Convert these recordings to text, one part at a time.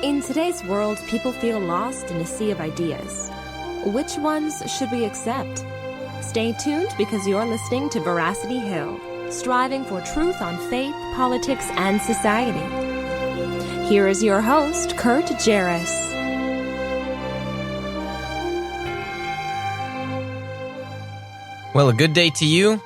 In today's world, people feel lost in a sea of ideas. Which ones should we accept? Stay tuned because you're listening to Veracity Hill, striving for truth on faith, politics, and society. Here is your host, Kurt Jaros. Well, a good day to you,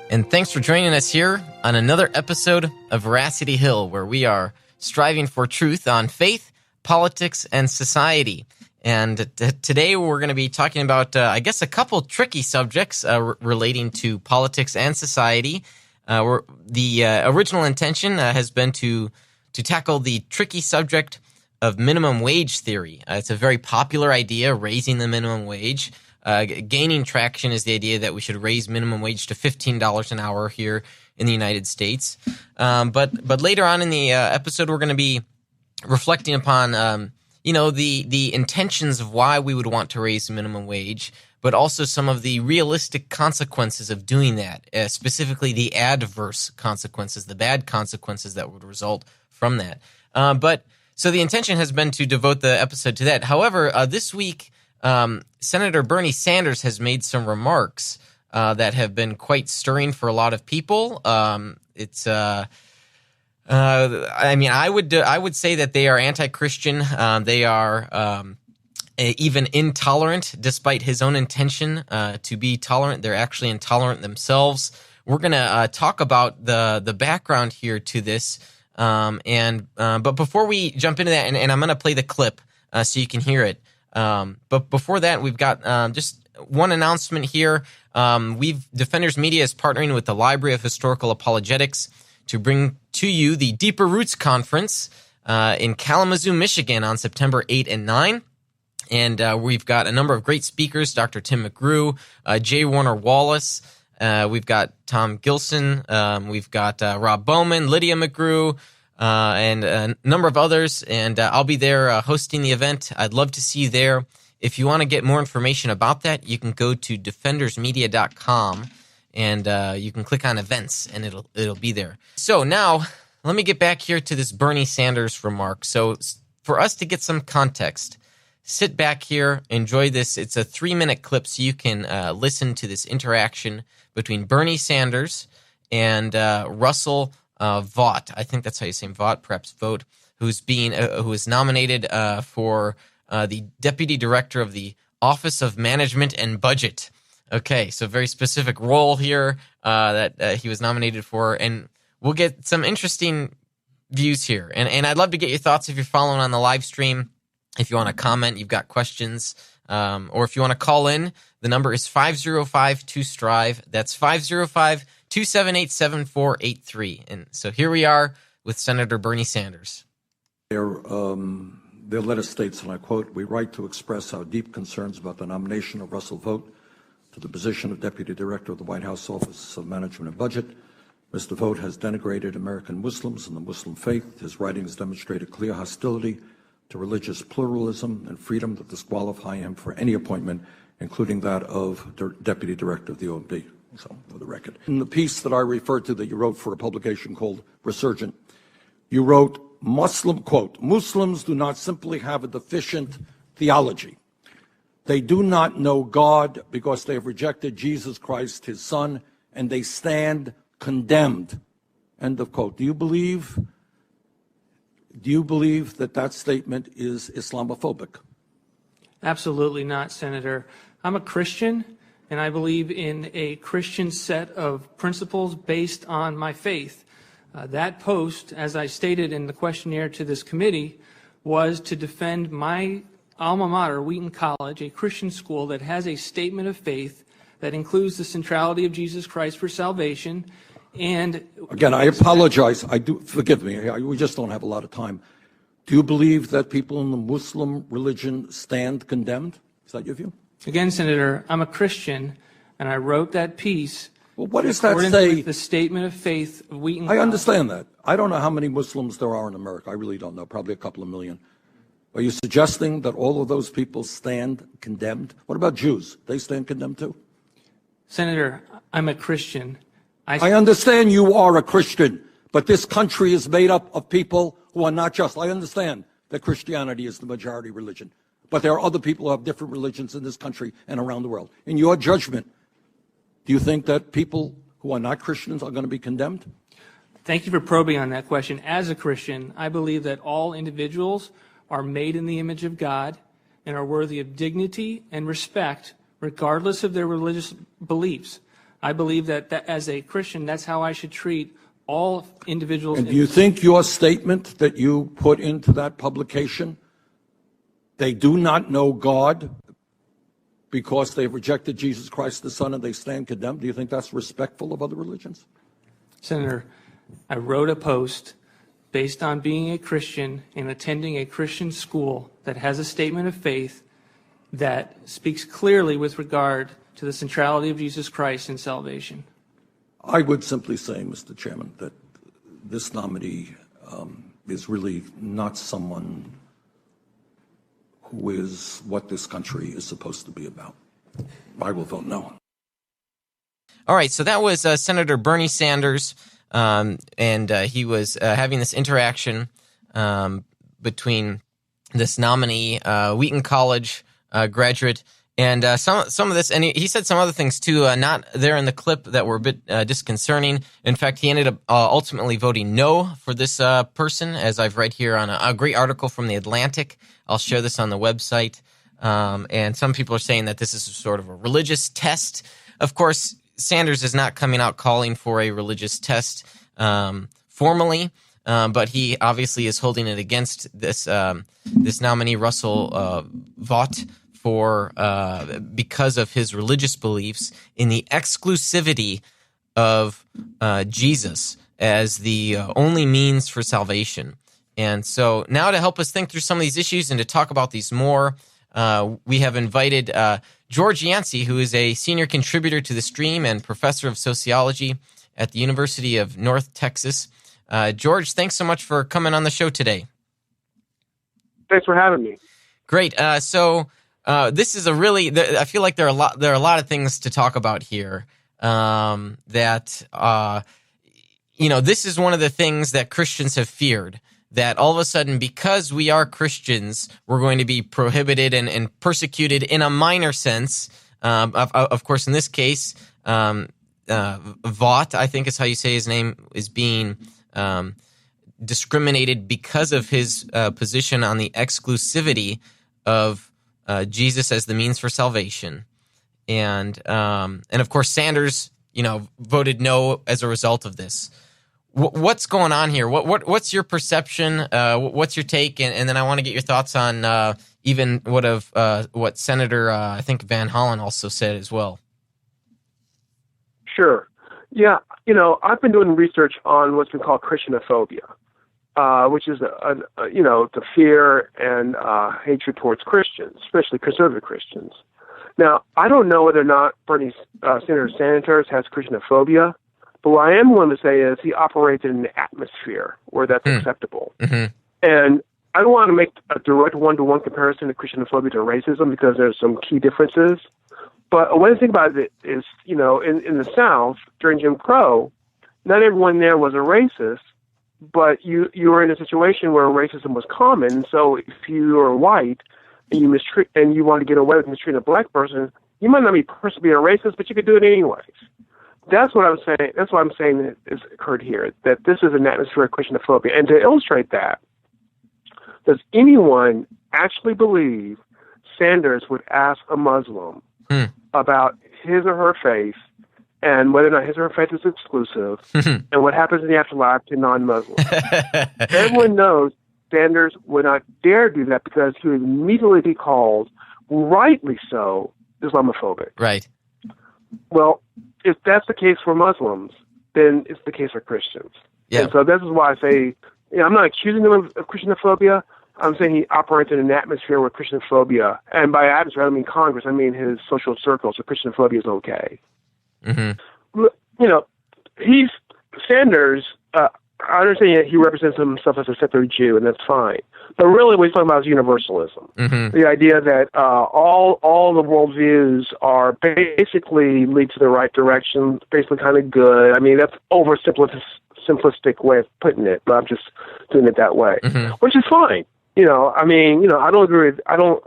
and thanks for joining us here on another episode of Veracity Hill, where we are striving for truth on faith, politics, and society. And today we're going to be talking about, a couple tricky subjects relating to politics and society. The original intention has been to tackle the tricky subject of minimum wage theory. It's a very popular idea, raising the minimum wage. Gaining traction is the idea that we should raise minimum wage to $15 an hour here in the United States. But later on in the episode, we're going to be reflecting upon, the intentions of why we would want to raise the minimum wage, but also some of the realistic consequences of doing that, specifically the adverse consequences, the bad consequences that would result from that. So the intention has been to devote the episode to that. However, this week, Senator Bernie Sanders has made some remarks that have been quite stirring for a lot of people. I would say that they are anti-Christian. They are even intolerant, despite his own intention to be tolerant. They're actually intolerant themselves. We're going to talk about the background here to this. But before we jump into that, and I'm going to play the clip so you can hear it. But before that, we've got just one announcement here. Defenders Media is partnering with the Library of Historical Apologetics to bring to you the Deeper Roots Conference in Kalamazoo, Michigan on September 8 and 9. And we've got a number of great speakers, Dr. Tim McGrew, J. Warner Wallace. We've got Tom Gilson. We've got Rob Bowman, Lydia McGrew, and a number of others, and I'll be there hosting the event. I'd love to see you there. If you want to get more information about that, you can go to defendersmedia.com, and you can click on events, and it'll be there. So now, let me get back here to this Bernie Sanders remark. So for us to get some context, sit back here, enjoy this. It's a 3-minute clip, so you can listen to this interaction between Bernie Sanders and Russell Vought, I think that's how you say Vought, perhaps Vote, who is nominated for the Deputy Director of the Office of Management and Budget. Okay, so very specific role here that he was nominated for, and we'll get some interesting views here. And I'd love to get your thoughts if you're following on the live stream. If you want to comment, you've got questions, or if you want to call in, the number is 505-2STRIVE. That's 505-278-7483. And so here we are with Senator Bernie Sanders. Their letter states, and I quote, "We write to express our deep concerns about the nomination of Russell Vought to the position of Deputy Director of the White House Office of Management and Budget. Mr. Vought has denigrated American Muslims and the Muslim faith. His writings demonstrate a clear hostility to religious pluralism and freedom that disqualify him for any appointment, including that of Deputy Director of the OMB." So, for the record. In the piece that I referred to that you wrote for a publication called Resurgent, you wrote, "Muslims do not simply have a deficient theology. They do not know God because they have rejected Jesus Christ, his son, and they stand condemned." End of quote. Do you believe that statement is Islamophobic? Absolutely not, Senator. I'm a Christian, and I believe in a Christian set of principles based on my faith. That post, as I stated in the questionnaire to this committee, was to defend my alma mater, Wheaton College, a Christian school that has a statement of faith that includes the centrality of Jesus Christ for salvation. And again, I apologize. Forgive me. We just don't have a lot of time. Do you believe that people in the Muslim religion stand condemned? Is that your view? Again, Senator, I'm a Christian, and I wrote that piece. Well, what does that say? With the statement of faith of Wheaton. I understand that. I don't know how many Muslims there are in America. I really don't know. Probably a couple of million. Are you suggesting that all of those people stand condemned? What about Jews? They stand condemned too? Senator, I'm a Christian. I understand you are a Christian, but this country is made up of people who are not just. I understand. that Christianity is the majority religion. But there are other people who have different religions in this country and around the world. In your judgment, do you think that people who are not Christians are going to be condemned? Thank you for probing on that question. As a Christian, I believe that all individuals are made in the image of God and are worthy of dignity and respect, regardless of their religious beliefs. I believe that as a Christian, that's how I should treat all individuals. And do you think your statement that you put into that publication, they do not know God because they've rejected Jesus Christ the Son and they stand condemned, do you think that's respectful of other religions? Senator, I wrote a post based on being a Christian and attending a Christian school that has a statement of faith that speaks clearly with regard to the centrality of Jesus Christ in salvation. I would simply say, Mr. Chairman, that this nominee is really not someone who is what this country is supposed to be about. I will vote no. All right, so that was Senator Bernie Sanders, and he was having this interaction between this nominee, Wheaton College graduate, and some of this, and he said some other things too, not there in the clip that were a bit disconcerting. In fact, he ended up ultimately voting no for this person, as I've read here on a great article from The Atlantic. I'll share this on the website. And some people are saying that this is sort of a religious test. Of course, Sanders is not coming out calling for a religious test formally, but he obviously is holding it against this this nominee, Russell Vought, for because of his religious beliefs in the exclusivity of Jesus as the only means for salvation. And so now to help us think through some of these issues and to talk about these more, we have invited George Yancey, who is a senior contributor to The Stream and professor of sociology at the University of North Texas. George, thanks so much for coming on the show today. Thanks for having me. Great. So this is a really, I feel like there are a lot of things to talk about here. This is one of the things that Christians have feared, that all of a sudden, because we are Christians, we're going to be prohibited and persecuted in a minor sense. Of course, in this case, Vought, I think is how you say his name, is being discriminated because of his position on the exclusivity of Jesus as the means for salvation. And of course, Sanders, voted no as a result of this. What's going on here? What's your perception? What's your take? And then I want to get your thoughts on even what Senator I think Van Hollen also said as well. Sure. Yeah. I've been doing research on what's been called Christianophobia, which is the fear and hatred towards Christians, especially conservative Christians. Now, I don't know whether or not Senator Sanders has Christianophobia. But what I am willing to say is he operates in an atmosphere where that's acceptable. Mm-hmm. And I don't want to make a direct one-to-one comparison of Christianophobia to racism because there's some key differences. But a way to think about it is, in the South, during Jim Crow, not everyone there was a racist, but you were in a situation where racism was common. So if you were white and you want to get away with mistreating a black person, you might not be personally a racist, but you could do it anyways. That's what I'm saying. That's what I'm saying that has occurred here, that this is an atmosphere of Christianophobia. And to illustrate that, does anyone actually believe Sanders would ask a Muslim about his or her faith and whether or not his or her faith is exclusive and what happens in the afterlife to non-Muslims? Everyone knows Sanders would not dare do that because he would immediately be called, rightly so, Islamophobic. Right. Well, if that's the case for Muslims, then it's the case for Christians. Yeah. And so this is why I say, I'm not accusing him of Christianophobia. I'm saying he operates in an atmosphere where Christianophobia, and by atmosphere I don't mean Congress, I mean his social circles, so Christianophobia is okay. Mm-hmm. Sanders, I understand he represents himself as a secular Jew, and that's fine. But really what he's talking about is universalism. Mm-hmm. The idea that all the worldviews are basically lead to the right direction, basically kind of good. I mean, that's simplistic way of putting it, but I'm just doing it that way, which is fine. I mean, I don't agree with, I don't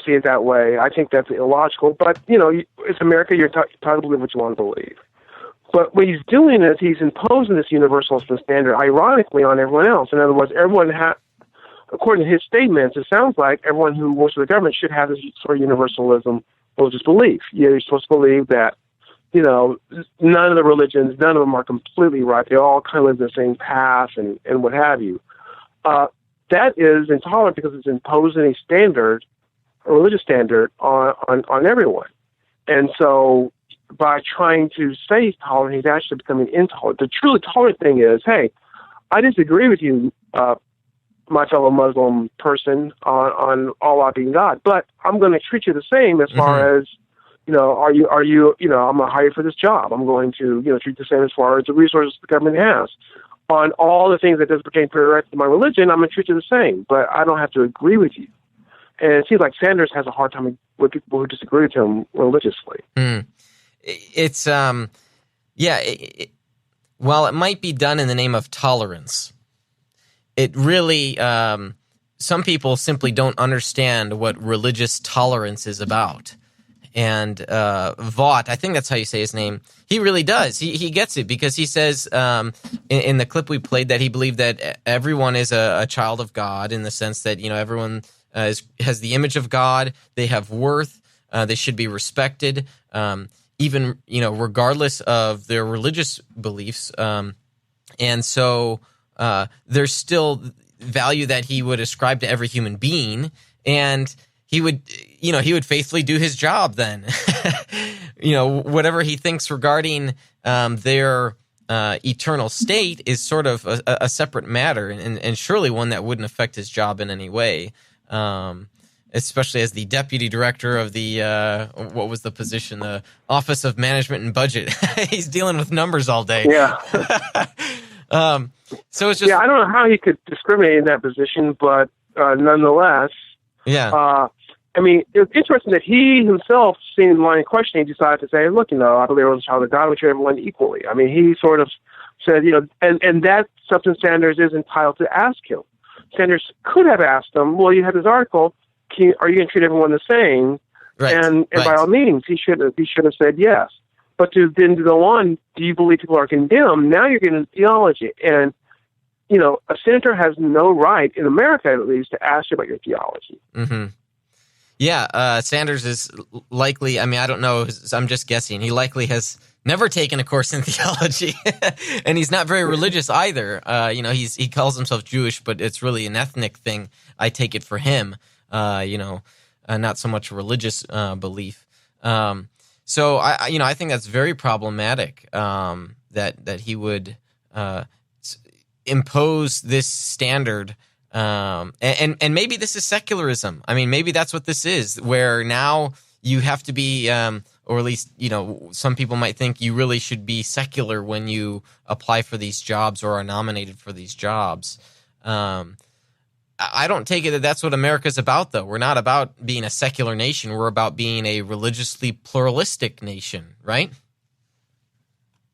see it that way. I think that's illogical. But, it's America. You're entitled to believe what you want to believe. But what he's doing is he's imposing this universalist standard, ironically, on everyone else. In other words, according to his statements, it sounds like everyone who works for the government should have this sort of universalism religious belief. You're supposed to believe that, none of the religions, none of them are completely right. They all kind of live the same path and what have you. That is intolerant because it's imposing a standard, a religious standard, on everyone. And so by trying to say he's tolerant, he's actually becoming intolerant. The truly tolerant thing is, hey, I disagree with you, my fellow Muslim person, on Allah being God, but I'm going to treat you the same as far as, I'm going to hire you for this job. I'm going to, treat the same as far as the resources the government has. On all the things that doesn't pertain directly to my religion, I'm going to treat you the same, but I don't have to agree with you. And it seems like Sanders has a hard time with people who disagree with him religiously. It's, while it might be done in the name of tolerance, it really, some people simply don't understand what religious tolerance is about. And Vaught, I think that's how you say his name, he really does. He gets it because he says in the clip we played that he believed that everyone is a child of God in the sense that, everyone has the image of God, they have worth, they should be respected, even, regardless of their religious beliefs. And so there's still value that he would ascribe to every human being, and he would faithfully do his job then. Whatever he thinks regarding their eternal state is sort of a separate matter, and surely one that wouldn't affect his job in any way. Especially as the deputy director of the, what was the position? The Office of Management and Budget. He's dealing with numbers all day. Yeah. So it's just... Yeah, I don't know how he could discriminate in that position, but nonetheless... Yeah. I mean, it was interesting that he himself, seeing the line of questioning, decided to say, look, I believe everyone's a child of God, we treat everyone equally. I mean, he sort of said, and that something Sanders is entitled to ask him. Sanders could have asked him, well, you have this article, are you going to treat everyone the same? Right. And by all means, he should have said yes. But to then go on, do you believe people are condemned? Now you're getting into theology. And, a senator has no right, in America at least, to ask you about your theology. Mm-hmm. Yeah, Sanders is likely, I don't know, I'm just guessing, he likely has never taken a course in theology, and he's not very religious either. He calls himself Jewish, but it's really an ethnic thing, I take it for him, not so much a religious belief. So I think that's very problematic, that he would impose this standard. And maybe this is secularism. I mean, maybe that's what this is, where now you have to be, or at least, some people might think you really should be secular when you apply for these jobs or are nominated for these jobs. I don't take it that that's what America's about, though. We're not about being a secular nation. We're about being a religiously pluralistic nation, right?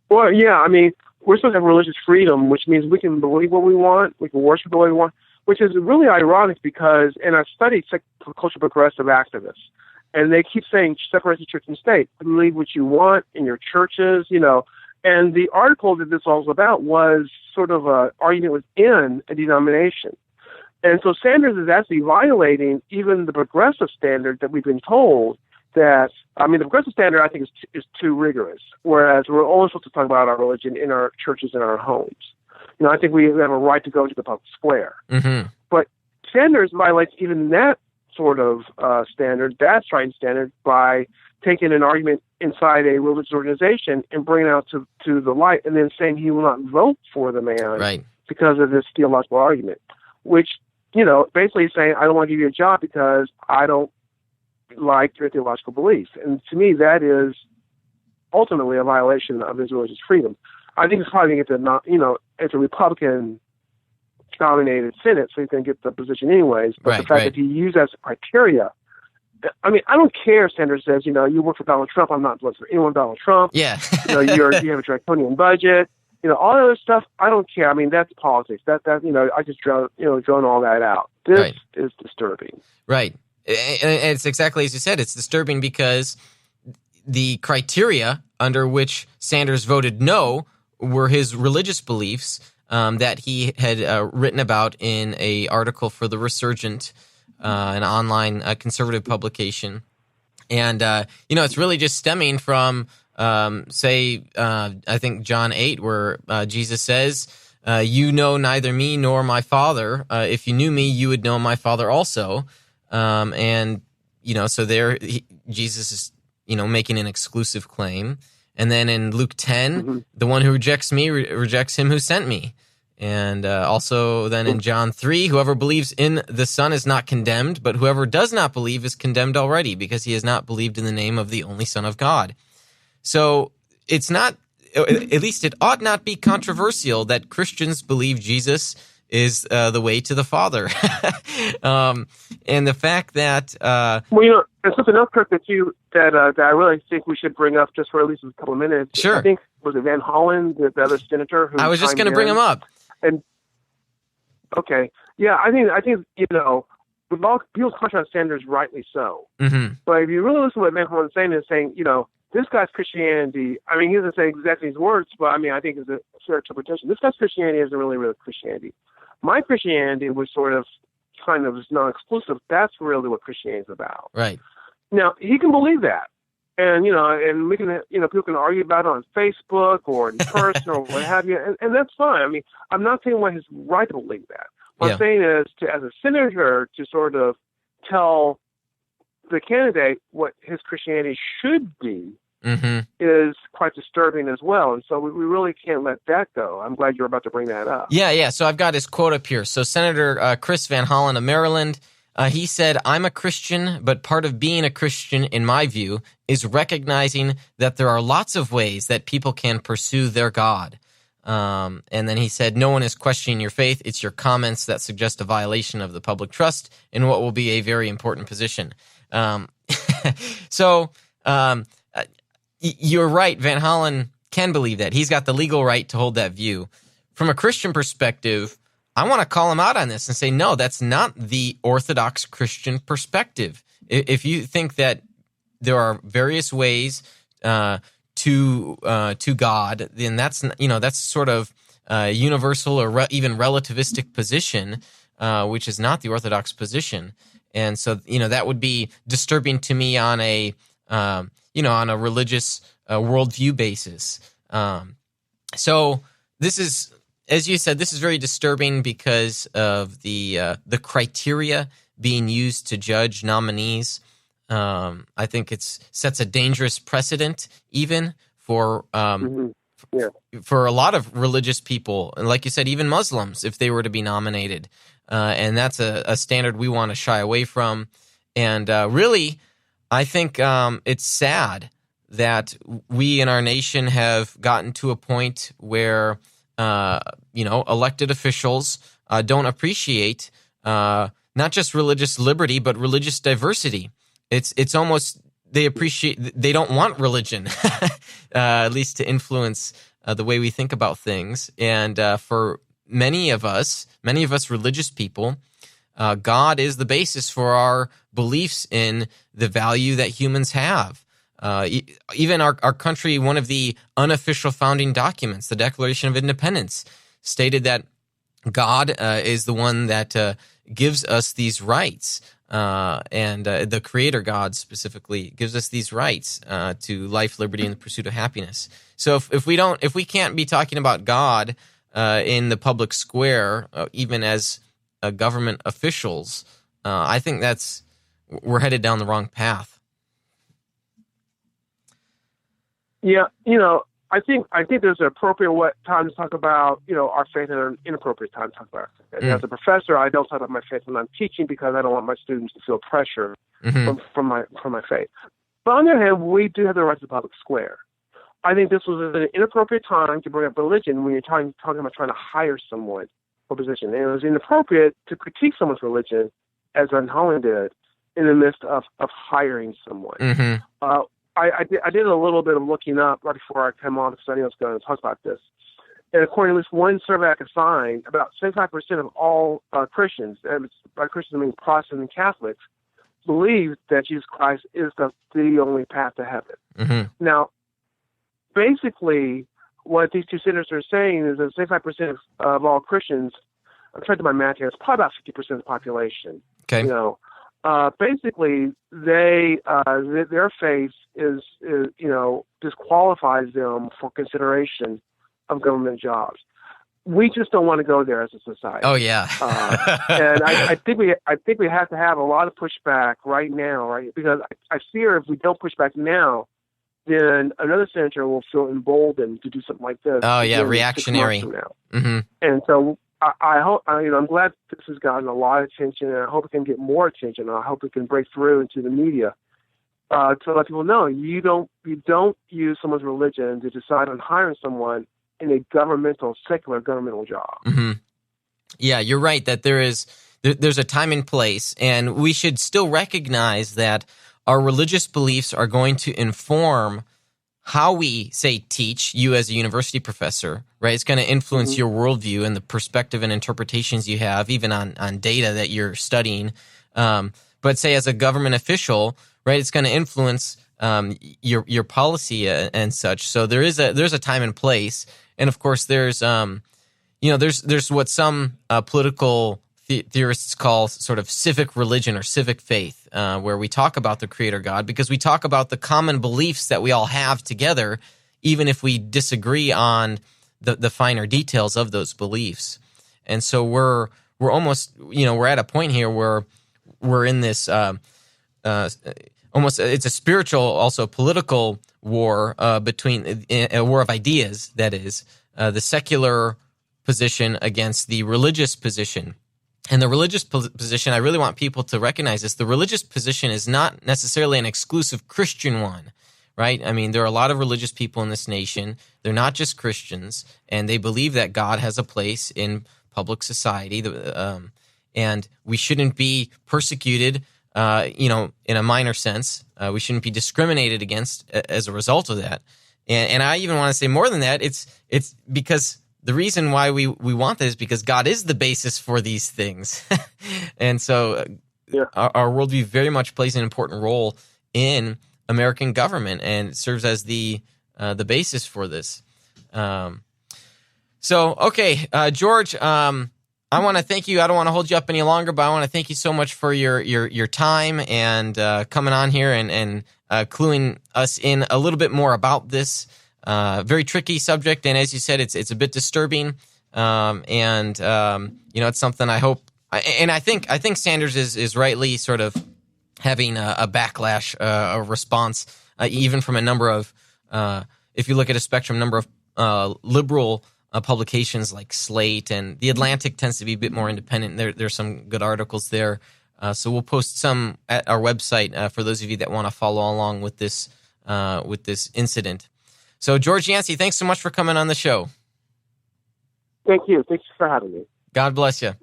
Well, yeah, I mean, we're supposed to have religious freedom, which means we can believe what we want, we can worship the way we want, which is really ironic because, and I've studied cultural progressive activists, and they keep saying separate the church and state. Believe what you want in your churches, And the article that this all was about was sort of an argument within a denomination. And so Sanders is actually violating even the progressive standard that we've been told that, the progressive standard I think is too rigorous, whereas we're only supposed to talk about our religion in our churches and our homes. I think we have a right to go to the public square. Mm-hmm. But Sanders violates even that sort of standard, that striking standard, by taking an argument inside a religious organization and bringing it out to the light and then saying he will not vote for the man because of this theological argument, which, basically saying, I don't want to give you a job because I don't like your theological beliefs. And to me, that is ultimately a violation of his religious freedom. I think it's probably going to get it's a Republican-dominated Senate, so he can get the position anyways. But the fact that he used as a criteria, I don't care if Sanders says, you work for Donald Trump, I'm not voting for anyone Donald Trump. Yeah. You have a draconian budget. all the other stuff, I don't care. I mean, that's politics. That I just drone all that out. This Right. is disturbing. Right. And it's exactly as you said. It's disturbing because the criteria under which Sanders voted no were his religious beliefs that he had written about in a article for The Resurgent, an online conservative publication. And, it's really just stemming from, I think John 8, where Jesus says, you know neither me nor my Father. If you knew me, you would know my Father also. So there Jesus is, making an exclusive claim. And then in Luke 10, the one who rejects me rejects him who sent me. And also then in John 3, whoever believes in the Son is not condemned, but whoever does not believe is condemned already because he has not believed in the name of the only Son of God. So it's not, at least it ought not be controversial that Christians believe Jesus is the way to the Father. And the fact that... and something else, Kirk, that I really think we should bring up just for at least a couple of minutes. Sure. I think, was it Van Hollen, the other senator? Who I was just going to bring him up. And okay, yeah, I think with all people's contrast Sanders, rightly so. Mm-hmm. But if you really listen to what Van Hollen is saying, this guy's Christianity. I mean, he doesn't say exactly his words, but I mean, I think it's a fair interpretation. This guy's Christianity isn't really real Christianity. My Christianity was sort of kind of non-exclusive. That's really what Christianity is about. Right. Now he can believe that. And, and we can, people can argue about it on Facebook or in person or what have you, and that's fine. I mean, I'm not saying why he's right to believe that. What I'm saying is, as a senator, to sort of tell the candidate what his Christianity should be is quite disturbing as well. And so we really can't let that go. I'm glad you're about to bring that up. Yeah. So I've got his quote up here. So Senator Chris Van Hollen of Maryland, he said, "I'm a Christian, but part of being a Christian, in my view, is recognizing that there are lots of ways that people can pursue their God." And then he said, "No one is questioning your faith. It's your comments that suggest a violation of the public trust in what will be a very important position." You're right. Van Hollen can believe that. He's got the legal right to hold that view. From a Christian perspective, I want to call him out on this and say, no, that's not the Orthodox Christian perspective. If you think that there are various ways to God, then that's sort of universal or even relativistic position, which is not the Orthodox position. And so, that would be disturbing to me on a religious worldview basis. So this is, as you said, this is very disturbing because of the criteria being used to judge nominees. I think it sets a dangerous precedent even for a lot of religious people, and like you said, even Muslims, if they were to be nominated. And that's a standard we want to shy away from. And really, I think it's sad that we in our nation have gotten to a point where elected officials don't appreciate not just religious liberty, but religious diversity. It's almost they don't want religion, at least to influence the way we think about things. And for many of us religious people, God is the basis for our beliefs in the value that humans have. Even our country, one of the unofficial founding documents, the Declaration of Independence, stated that God is the one that gives us these rights, and the Creator God specifically gives us these rights to life, liberty, and the pursuit of happiness. So if we can't be talking about God in the public square, even as government officials, I think we're headed down the wrong path. Yeah, I think there's an appropriate time to talk about, our faith, and an inappropriate time to talk about our faith. As a professor, I don't talk about my faith when I'm teaching because I don't want my students to feel pressure from my faith. But on the other hand, we do have the right to the public square. I think this was an inappropriate time to bring up religion when you're talking about trying to hire someone for a position. And it was inappropriate to critique someone's religion, as Van Hollen did, in the midst of hiring someone. I did a little bit of looking up right before I came on because I knew I was going to talk about this. And according to at least one survey I could find, about 75% of all Christians, and by Christians I mean Protestant and Catholics, believe that Jesus Christ is the only path to heaven. Mm-hmm. Now, basically, what these two senators are saying is that 75% of all Christians, I'm trying to do my math here, it's probably about 50% of the population. Okay. Basically, their faith is disqualifies them for consideration of government jobs. We just don't want to go there as a society. Oh yeah. And I think we have to have a lot of pushback right now, right? Because I fear if we don't push back now, then another senator will feel emboldened to do something like this. Oh yeah, reactionary. 6 months from now. Mm-hmm. And so I hope, I'm glad this has gotten a lot of attention, and I hope it can get more attention. And I hope it can break through into the media to let people know you don't use someone's religion to decide on hiring someone in a secular governmental job. Mm-hmm. Yeah, you're right that there's a time and place, and we should still recognize that our religious beliefs are going to inform how we, say, teach, you as a university professor, right? It's going to influence your worldview and the perspective and interpretations you have, even on data that you're studying. But say as a government official, right, it's going to influence your policy and such. So there's a time and place. And of course, there's what some political theorists call sort of civic religion or civic faith, where we talk about the Creator God because we talk about the common beliefs that we all have together, even if we disagree on the finer details of those beliefs. And so we're almost, we're at a point here where we're in this almost, it's a spiritual, also political war between a war of ideas, that is, the secular position against the religious position. And the religious position, I really want people to recognize this, the religious position is not necessarily an exclusive Christian one, right? I mean, there are a lot of religious people in this nation. They're not just Christians, and they believe that God has a place in public society, and we shouldn't be persecuted, in a minor sense. We shouldn't be discriminated against as a result of that. And I even want to say more than that. It's because the reason why we want this is because God is the basis for these things. And so our worldview very much plays an important role in American government and serves as the basis for this. George, I want to thank you. I don't want to hold you up any longer, but I want to thank you so much for your time and coming on here and cluing us in a little bit more about this very tricky subject. And as you said, it's a bit disturbing. It's something I hope, and I think Sanders is rightly sort of having a backlash, a response, even from a number of, if you look at a spectrum, number of liberal publications like Slate, and The Atlantic tends to be a bit more independent. There's some good articles there. So we'll post some at our website for those of you that want to follow along with this incident. So George Yancey, thanks so much for coming on the show. Thank you. Thanks for having me. God bless you.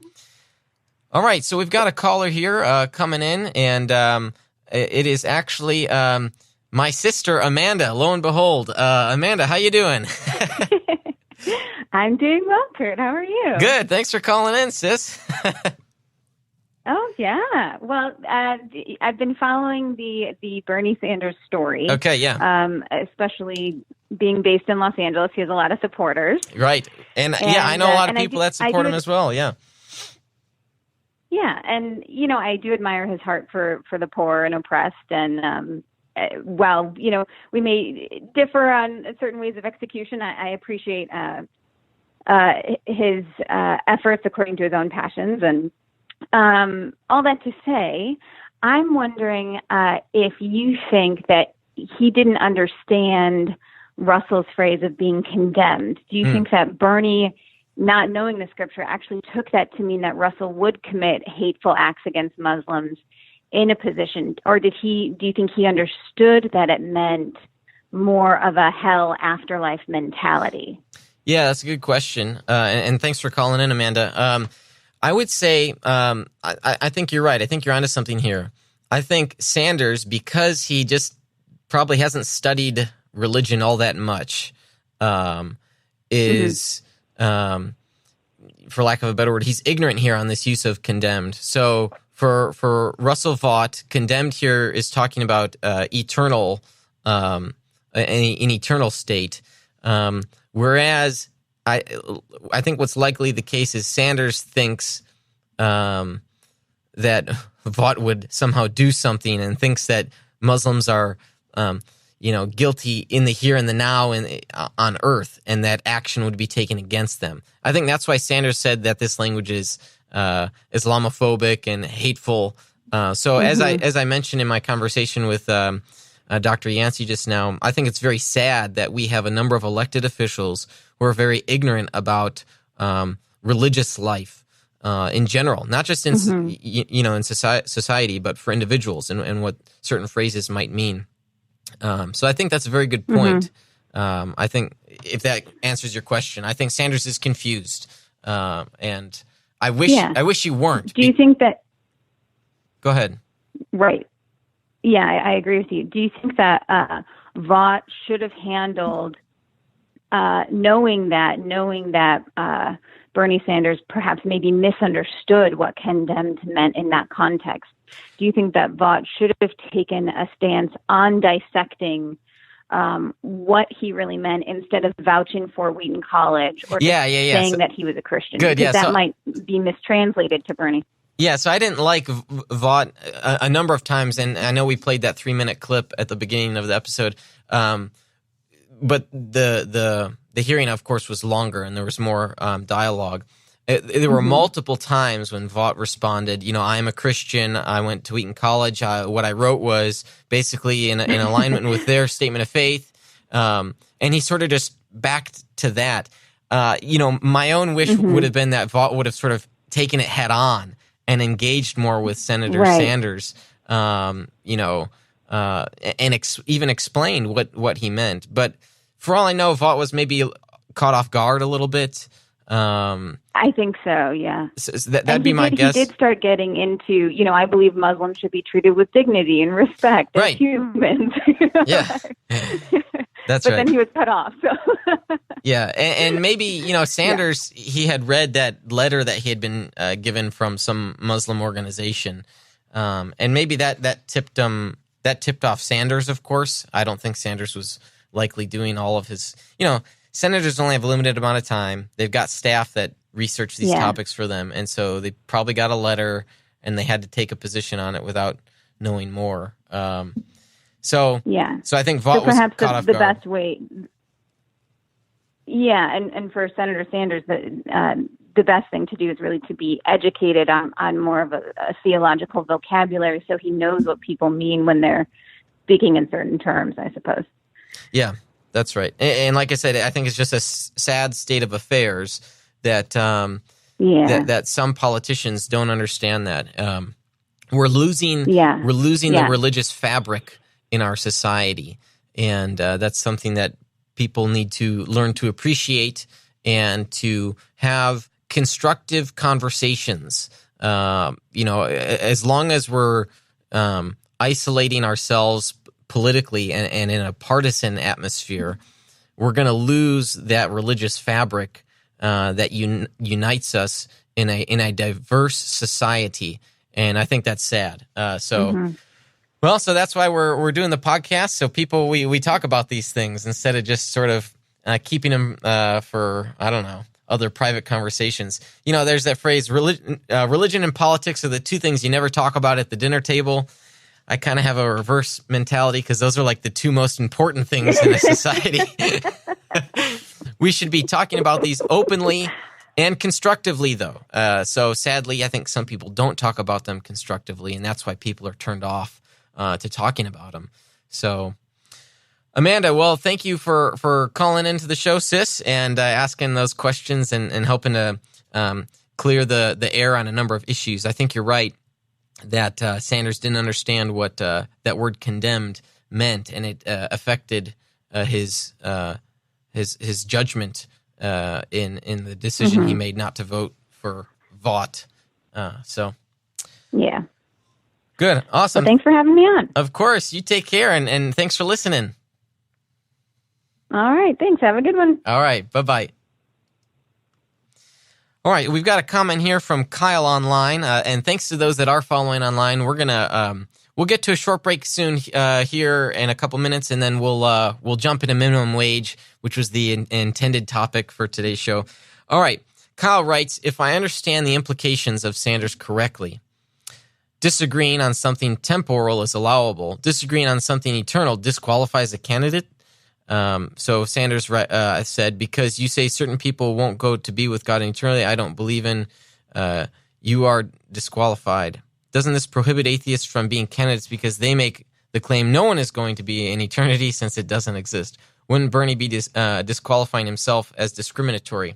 All right, so we've got a caller here coming in, and it is actually my sister Amanda. Lo and behold, Amanda, how you doing? I'm doing well, Kurt. How are you? Good. Thanks for calling in, sis. Oh, yeah. Well, I've been following the Bernie Sanders story. Okay, yeah. Especially being based in Los Angeles. He has a lot of supporters. Right. And I know a lot of people that support him as well, yeah. Yeah, and, I do admire his heart for the poor and oppressed, and while, we may differ on certain ways of execution, I appreciate his efforts according to his own passions. And all that to say, I'm wondering if you think that he didn't understand Russell's phrase of being condemned. Do you think that Bernie, not knowing the scripture, actually took that to mean that Russell would commit hateful acts against Muslims in a position, or do you think he understood that it meant more of a hell afterlife mentality? Yeah, that's a good question. And thanks for calling in, Amanda. I would say, I think you're right. I think you're onto something here. I think Sanders, because he just probably hasn't studied religion all that much, is for lack of a better word, he's ignorant here on this use of condemned. So for Russell Vaught, condemned here is talking about eternal, an eternal state. Whereas I think what's likely the case is Sanders thinks that Vaught would somehow do something, and thinks that Muslims are guilty in the here and the now and on earth, and that action would be taken against them. I think that's why Sanders said that this language is Islamophobic and hateful. So as I mentioned in my conversation with Dr. Yancey just now, I think it's very sad that we have a number of elected officials who are very ignorant about religious life in general, not just in in society, but for individuals and what certain phrases might mean. So I think that's a very good point. I think if that answers your question, I think Sanders is confused, and I wish you weren't. Do you think that? Go ahead. Right. Yeah, I agree with you. Do you think that Vaught should have handled, knowing that Bernie Sanders perhaps maybe misunderstood what condemned meant in that context? Do you think that Vaught should have taken a stance on dissecting what he really meant instead of vouching for Wheaton College or saying that he was a Christian? Good, because that might be mistranslated to Bernie. Yeah, so I didn't like Vaught a number of times, and I know we played that 3-minute clip at the beginning of the episode, but the hearing, of course, was longer, and there was more dialogue. There were multiple times when Vaught responded, I am a Christian, I went to Wheaton College, what I wrote was basically in alignment with their statement of faith, and he sort of just backed to that. My own wish would have been that Vaught would have sort of taken it head on and engaged more with Senator Sanders, and even explained what he meant. But for all I know, Vaught was maybe caught off guard a little bit. I think so, yeah. So that'd be my guess. He did start getting into, I believe Muslims should be treated with dignity and respect as humans. Yeah, that's but right. Then he was cut off. So. Yeah, and maybe, Sanders, he had read that letter that he had been given from some Muslim organization, and maybe that tipped off Sanders, of course. I don't think Sanders was likely doing all of his, senators only have a limited amount of time. They've got staff that research these topics for them, and so they probably got a letter, and they had to take a position on it without knowing more. So I think Vaught was caught off guard. The best way. Yeah, and for Senator Sanders, the best thing to do is really to be educated on more of a theological vocabulary, so he knows what people mean when they're speaking in certain terms, I suppose. Yeah. That's right. And like I said, I think it's just a sad state of affairs that that some politicians don't understand that. We're losing the religious fabric in our society. And that's something that people need to learn to appreciate and to have constructive conversations. As long as we're isolating ourselves politically and in a partisan atmosphere, we're going to lose that religious fabric that unites us in a diverse society, and I think that's sad. So that's why we're doing the podcast, so people we talk about these things instead of just sort of keeping them for other private conversations. There's that phrase: religion and politics are the two things you never talk about at the dinner table. I kind of have a reverse mentality because those are like the two most important things in a society. We should be talking about these openly and constructively, though. So sadly, I think some people don't talk about them constructively, and that's why people are turned off to talking about them. So, Amanda, well, thank you for calling into the show, sis, and asking those questions and helping to clear the air on a number of issues. I think you're right that Sanders didn't understand what that word condemned meant, and it affected his judgment in the decision he made not to vote for Vaught. Yeah. Good. Awesome. Well, thanks for having me on. Of course. You take care, and thanks for listening. All right. Thanks. Have a good one. All right. Bye-bye. All right, we've got a comment here from Kyle online, and thanks to those that are following online, we're gonna we'll get to a short break soon here in a couple minutes, and then we'll jump into minimum wage, which was the intended topic for today's show. All right, Kyle writes, if I understand the implications of Sanders correctly, disagreeing on something temporal is allowable. Disagreeing on something eternal disqualifies a candidate. So Sanders said, because you say certain people won't go to be with God eternally, I don't believe in, you are disqualified. Doesn't this prohibit atheists from being candidates because they make the claim no one is going to be in eternity since it doesn't exist? Wouldn't Bernie be disqualifying himself as discriminatory?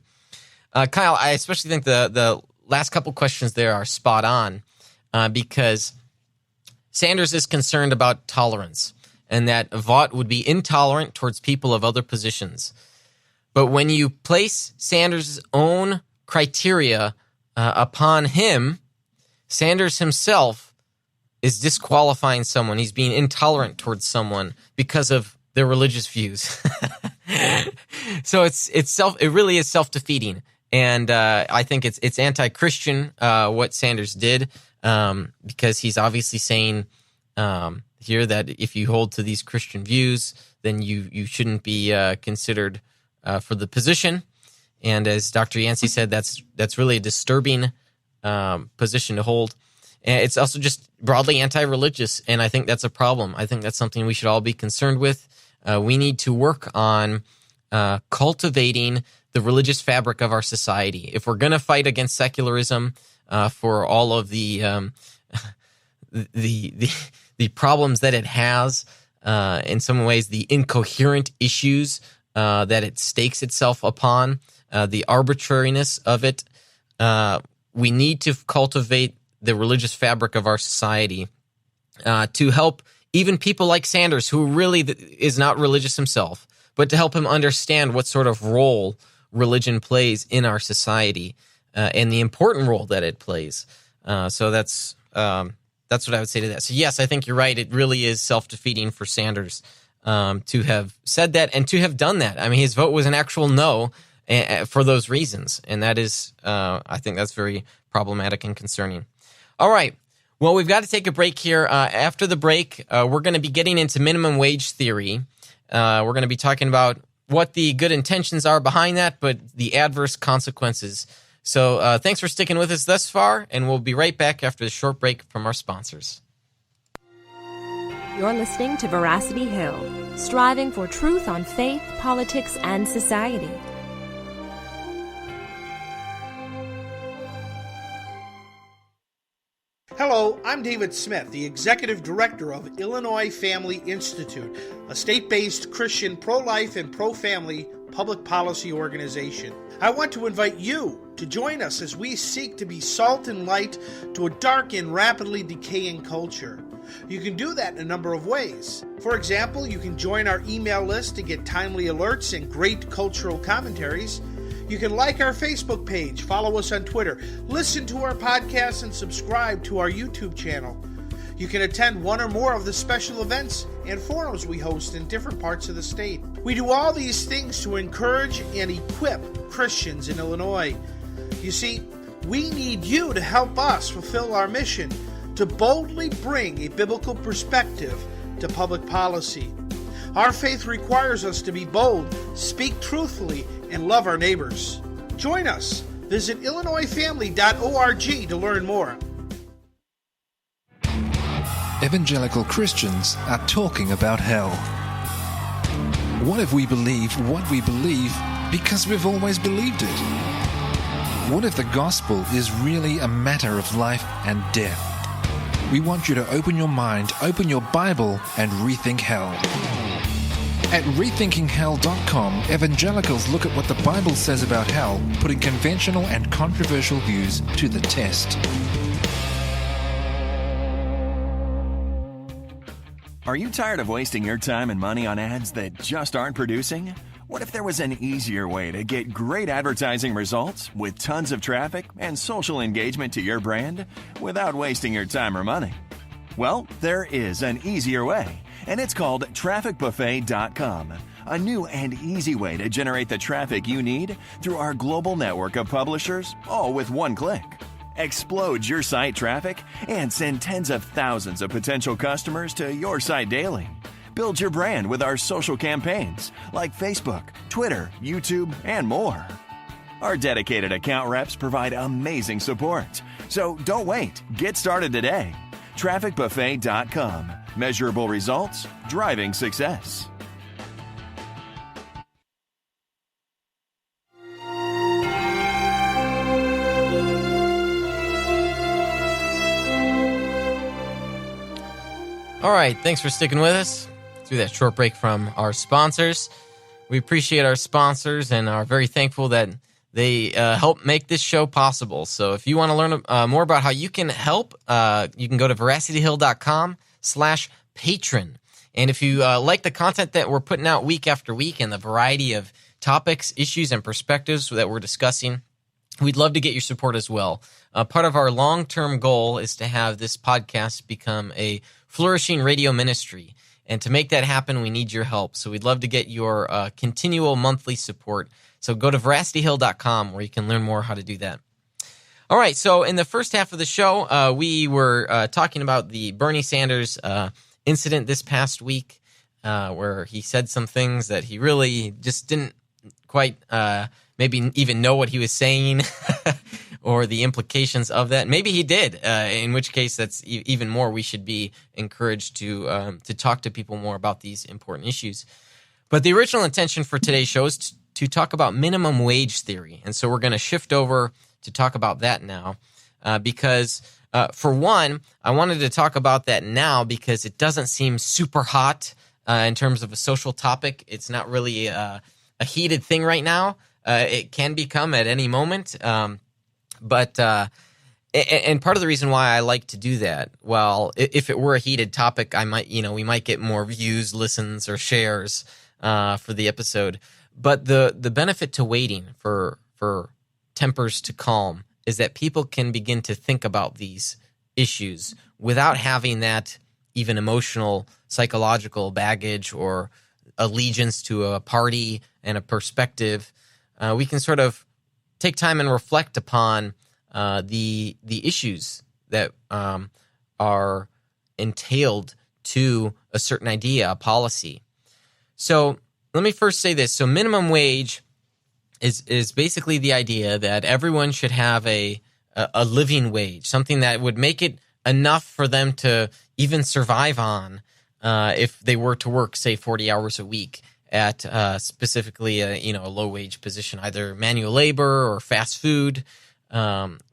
Kyle, I especially think the last couple questions there are spot on because Sanders is concerned about tolerance, and that Vaught would be intolerant towards people of other positions. But when you place Sanders' own criteria upon him, Sanders himself is disqualifying someone. He's being intolerant towards someone because of their religious views. So it really is self-defeating. And I think it's anti-Christian what Sanders did because he's obviously saying here that if you hold to these Christian views, then you shouldn't be considered for the position. And as Dr. Yancey said, that's really a disturbing position to hold. And it's also just broadly anti-religious, and I think that's a problem. I think that's something we should all be concerned with. We need to work on cultivating the religious fabric of our society. If we're going to fight against secularism for all of the problems that it has, in some ways, the incoherent issues that it stakes itself upon, the arbitrariness of it, we need to cultivate the religious fabric of our society to help even people like Sanders, who really is not religious himself, but to help him understand what sort of role religion plays in our society and the important role that it plays. So that's what I would say to that. So yes, I think you're right. It really is self-defeating for Sanders to have said that and to have done that. I mean, his vote was an actual no for those reasons. And that is, I think that's very problematic and concerning. All right. Well, we've got to take a break here. After the break, we're going to be getting into minimum wage theory. We're going to be talking about what the good intentions are behind that, but the adverse consequences. So thanks for sticking with us thus far, and we'll be right back after the short break from our sponsors. You're listening to Veracity Hill, striving for truth on faith, politics, and society. Hello, I'm David Smith, the Executive Director of Illinois Family Institute, a state-based Christian pro-life and pro-family public policy organization. I want to invite you to join us as we seek to be salt and light to a dark and rapidly decaying culture. You can do that in a number of ways. For example, you can join our email list to get timely alerts and great cultural commentaries. You can like our Facebook page, follow us on Twitter, listen to our podcasts, and subscribe to our YouTube channel. You can attend one or more of the special events and forums we host in different parts of the state. We do all these things to encourage and equip Christians in Illinois. You see, we need you to help us fulfill our mission to boldly bring a biblical perspective to public policy. Our faith requires us to be bold, speak truthfully, and love our neighbors. Join us. Visit IllinoisFamily.org to learn more. Evangelical Christians are talking about hell. What if we believe what we believe because we've always believed it? What if the gospel is really a matter of life and death? We want you to open your mind, open your Bible, and rethink hell. At rethinkinghell.com, evangelicals look at what the Bible says about hell, putting conventional and controversial views to the test. Are you tired of wasting your time and money on ads that just aren't producing? What if there was an easier way to get great advertising results with tons of traffic and social engagement to your brand without wasting your time or money? Well, there is an easier way, and it's called TrafficBuffet.com. a new and easy way to generate the traffic you need through our global network of publishers, all with one click. Explode your site traffic and send tens of thousands of potential customers to your site daily. Build your brand with our social campaigns like Facebook, Twitter, YouTube, and more. Our dedicated account reps provide amazing support. So don't wait. Get started today. TrafficBuffet.com. Measurable results, driving success. All right, thanks for sticking with us through that short break from our sponsors. We appreciate our sponsors and are very thankful that they help make this show possible. So if you want to learn more about how you can help, you can go to veracityhill.com/patron. And if you like the content that we're putting out week after week and the variety of topics, issues, and perspectives that we're discussing, we'd love to get your support as well. Part of our long-term goal is to have this podcast become a flourishing radio ministry. And to make that happen, we need your help. So we'd love to get your continual monthly support. So go to veracityhill.com where you can learn more how to do that. All right, so in the first half of the show, we were talking about the Bernie Sanders incident this past week where he said some things that he really just didn't quite maybe even know what he was saying or the implications of that. Maybe he did, in which case that's even more. We should be encouraged to talk to people more about these important issues. But the original intention for today's show is to talk about minimum wage theory. And so we're going to shift over to talk about that now because, for one, I wanted to talk about that now because it doesn't seem super hot in terms of a social topic. It's not really a heated thing right now. It can become at any moment. But part of the reason why I like to do that, well, if it were a heated topic, we might get more views, listens, or shares for the episode. But the benefit to waiting for tempers to calm is that people can begin to think about these issues without having that even emotional, psychological baggage or allegiance to a party and a perspective. We can sort of take time and reflect upon the issues that are entailed to a certain idea, a policy. So let me first say this. So minimum wage is basically the idea that everyone should have a living wage, something that would make it enough for them to even survive on if they were to work, say, 40 hours a week at specifically a low-wage position, either manual labor or fast food.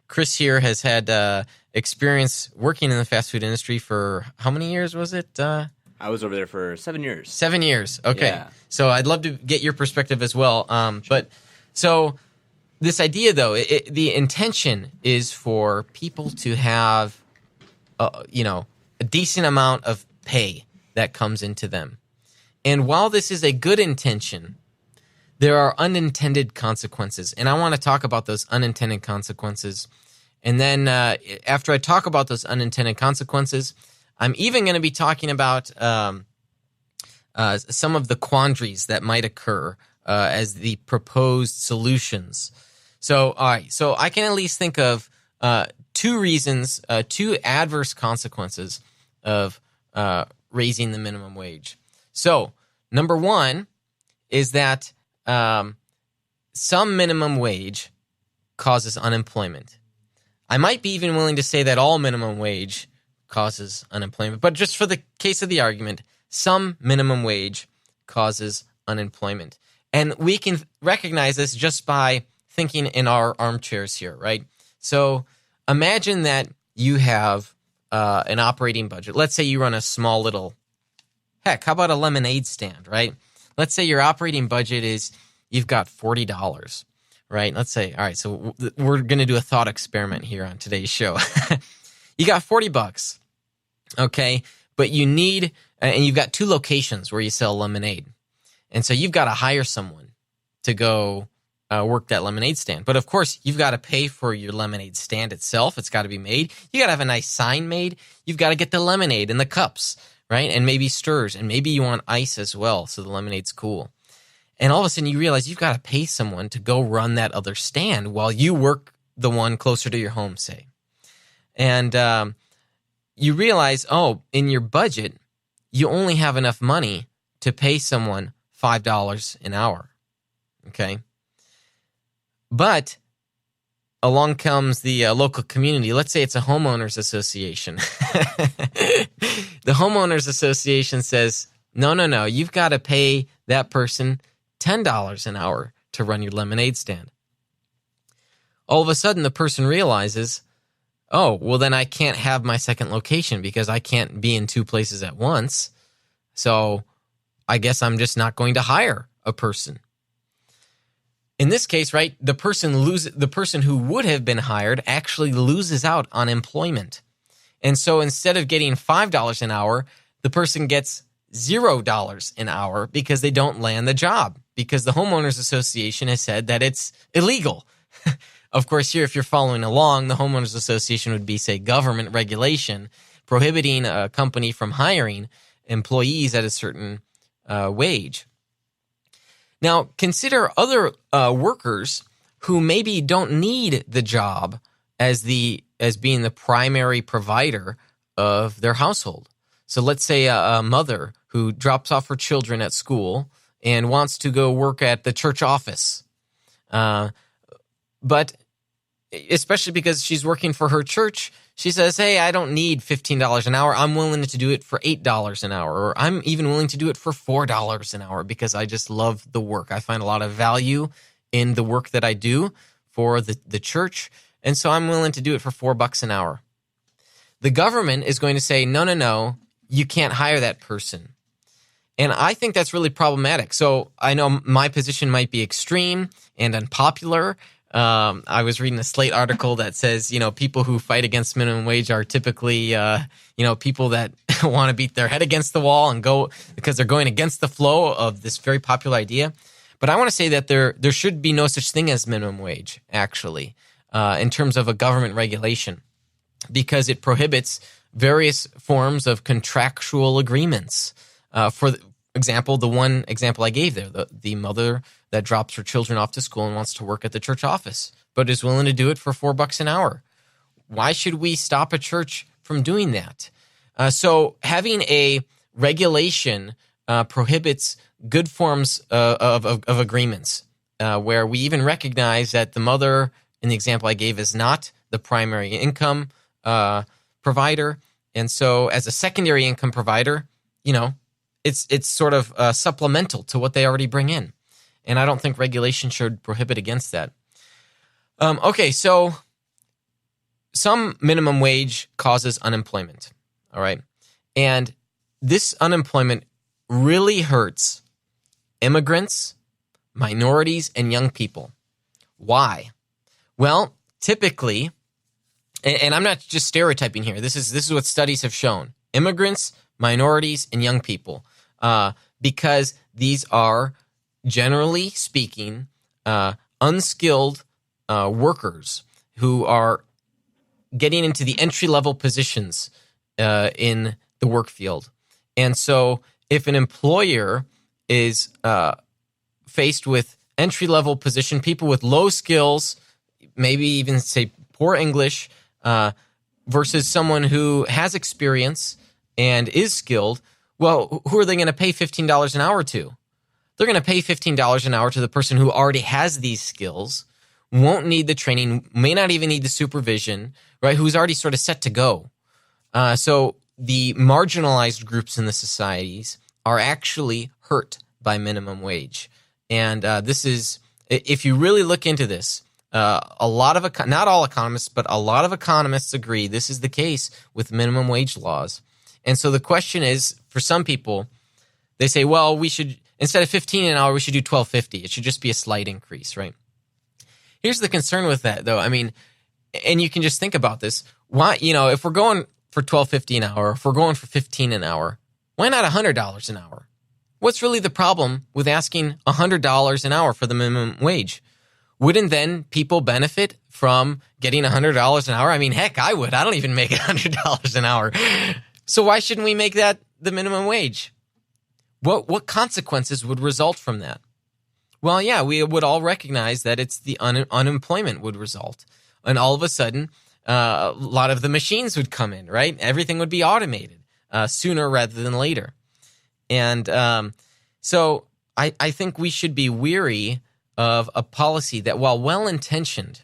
Chris here has had experience working in the fast food industry for how many years was it? I was over there for 7 years. 7 years. Okay. Yeah. So I'd love to get your perspective as well. But so this idea, though, the intention is for people to have, a decent amount of pay that comes into them. And while this is a good intention, there are unintended consequences. And I want to talk about those unintended consequences. And then after I talk about those unintended consequences, I'm even going to be talking about some of the quandaries that might occur as the proposed solutions. So, all right. So I can at least think of two reasons, two adverse consequences of raising the minimum wage. So, number one is that some minimum wage causes unemployment. I might be even willing to say that all minimum wage causes unemployment, but just for the case of the argument, some minimum wage causes unemployment. And we can recognize this just by thinking in our armchairs here, right? So imagine that you have an operating budget. Let's say you run a small little, how about a lemonade stand, right? Let's say your operating budget is, you've got $40, right? Let's say, all right, so we're going to do a thought experiment here on today's show. You got $40, okay? But you need, and you've got two locations where you sell lemonade. And so you've got to hire someone to go work that lemonade stand. But of course, you've got to pay for your lemonade stand itself. It's got to be made. You got to have a nice sign made. You've got to get the lemonade in the cups, right? And maybe stirs. And maybe you want ice as well, so the lemonade's cool. And all of a sudden you realize you've got to pay someone to go run that other stand while you work the one closer to your home, say. And you realize, in your budget, you only have enough money to pay someone $5 an hour. Okay? But along comes the local community. Let's say it's a homeowners association. The homeowners association says, no, you've got to pay that person $10 an hour to run your lemonade stand. All of a sudden, the person realizes, then I can't have my second location because I can't be in two places at once. So I guess I'm just not going to hire a person. In this case, right, the person who would have been hired actually loses out on employment. And so instead of getting $5 an hour, the person gets $0 an hour because they don't land the job, because the homeowners association has said that it's illegal. Of course, here, if you're following along, the homeowners association would be, say, government regulation prohibiting a company from hiring employees at a certain wage. Now, consider other workers who maybe don't need the job as being the primary provider of their household. So let's say a mother who drops off her children at school and wants to go work at the church office. But especially because she's working for her church, she says, hey, I don't need $15 an hour. I'm willing to do it for $8 an hour, or I'm even willing to do it for $4 an hour because I just love the work. I find a lot of value in the work that I do for the church, and so I'm willing to do it for $4 an hour. The government is going to say, no, you can't hire that person. And I think that's really problematic. So I know my position might be extreme and unpopular. I was reading a Slate article that says, people who fight against minimum wage are typically, people that want to beat their head against the wall and go because they're going against the flow of this very popular idea. But I want to say that there should be no such thing as minimum wage, actually, in terms of a government regulation, because it prohibits various forms of contractual agreements. For example, the one example I gave there, the mother that drops her children off to school and wants to work at the church office, but is willing to do it for $4 an hour. Why should we stop a church from doing that? So having a regulation prohibits good forms of agreements, where we even recognize that the mother, in the example I gave, is not the primary income provider. And so as a secondary income provider, it's sort of supplemental to what they already bring in. And I don't think regulation should prohibit against that. Okay, so some minimum wage causes unemployment, all right? And this unemployment really hurts immigrants, minorities, and young people. Why? Well, typically, and I'm not just stereotyping here, this is what studies have shown. Immigrants, minorities, and young people, because these are, generally speaking, unskilled workers who are getting into the entry-level positions in the work field. And so if an employer is faced with entry-level position, people with low skills, maybe even, say, poor English, versus someone who has experience and is skilled, well, who are they going to pay $15 an hour to? They're going to pay $15 an hour to the person who already has these skills, won't need the training, may not even need the supervision, right? Who's already sort of set to go. So the marginalized groups in the societies are actually hurt by minimum wage. And this is, if you really look into this, a lot of, not all economists, but a lot of economists agree this is the case with minimum wage laws. And so the question is, for some people, they say, well, we should, instead of $15 an hour, we should do $12.50. It should just be a slight increase, right? Here's the concern with that, though. I mean, and you can just think about this. Why, if we're going for $12.50 an hour, if we're going for $15 an hour, why not $100 an hour? What's really the problem with asking $100 an hour for the minimum wage? Wouldn't then people benefit from getting $100 an hour? I mean, heck, I would. I don't even make $100 an hour. So why shouldn't we make that the minimum wage? What consequences would result from that? Well, yeah, we would all recognize that it's the unemployment would result. And all of a sudden, a lot of the machines would come in, right? Everything would be automated sooner rather than later. And so I think we should be weary of a policy that, while well-intentioned,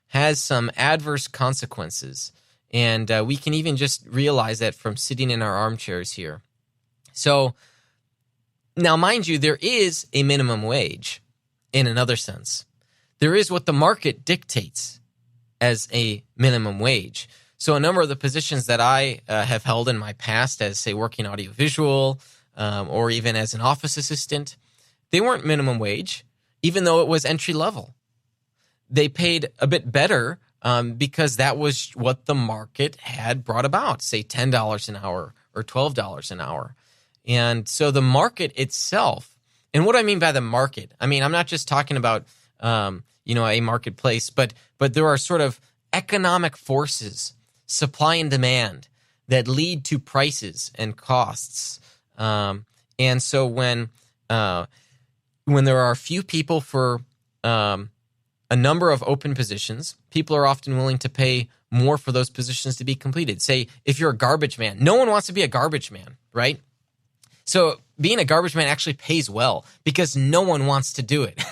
has some adverse consequences. And we can even just realize that from sitting in our armchairs here. So now, mind you, there is a minimum wage in another sense. There is what the market dictates as a minimum wage. So a number of the positions that I have held in my past as, say, working audiovisual or even as an office assistant, they weren't minimum wage, even though it was entry level. They paid a bit better because that was what the market had brought about, say $10 an hour or $12 an hour. And so the market itself, and what do I mean by the market? I mean, I'm not just talking about, a marketplace, but there are sort of economic forces, supply and demand, that lead to prices and costs. And so when there are few people for a number of open positions, people are often willing to pay more for those positions to be completed. Say, if you're a garbage man, no one wants to be a garbage man, right? So being a garbage man actually pays well because no one wants to do it.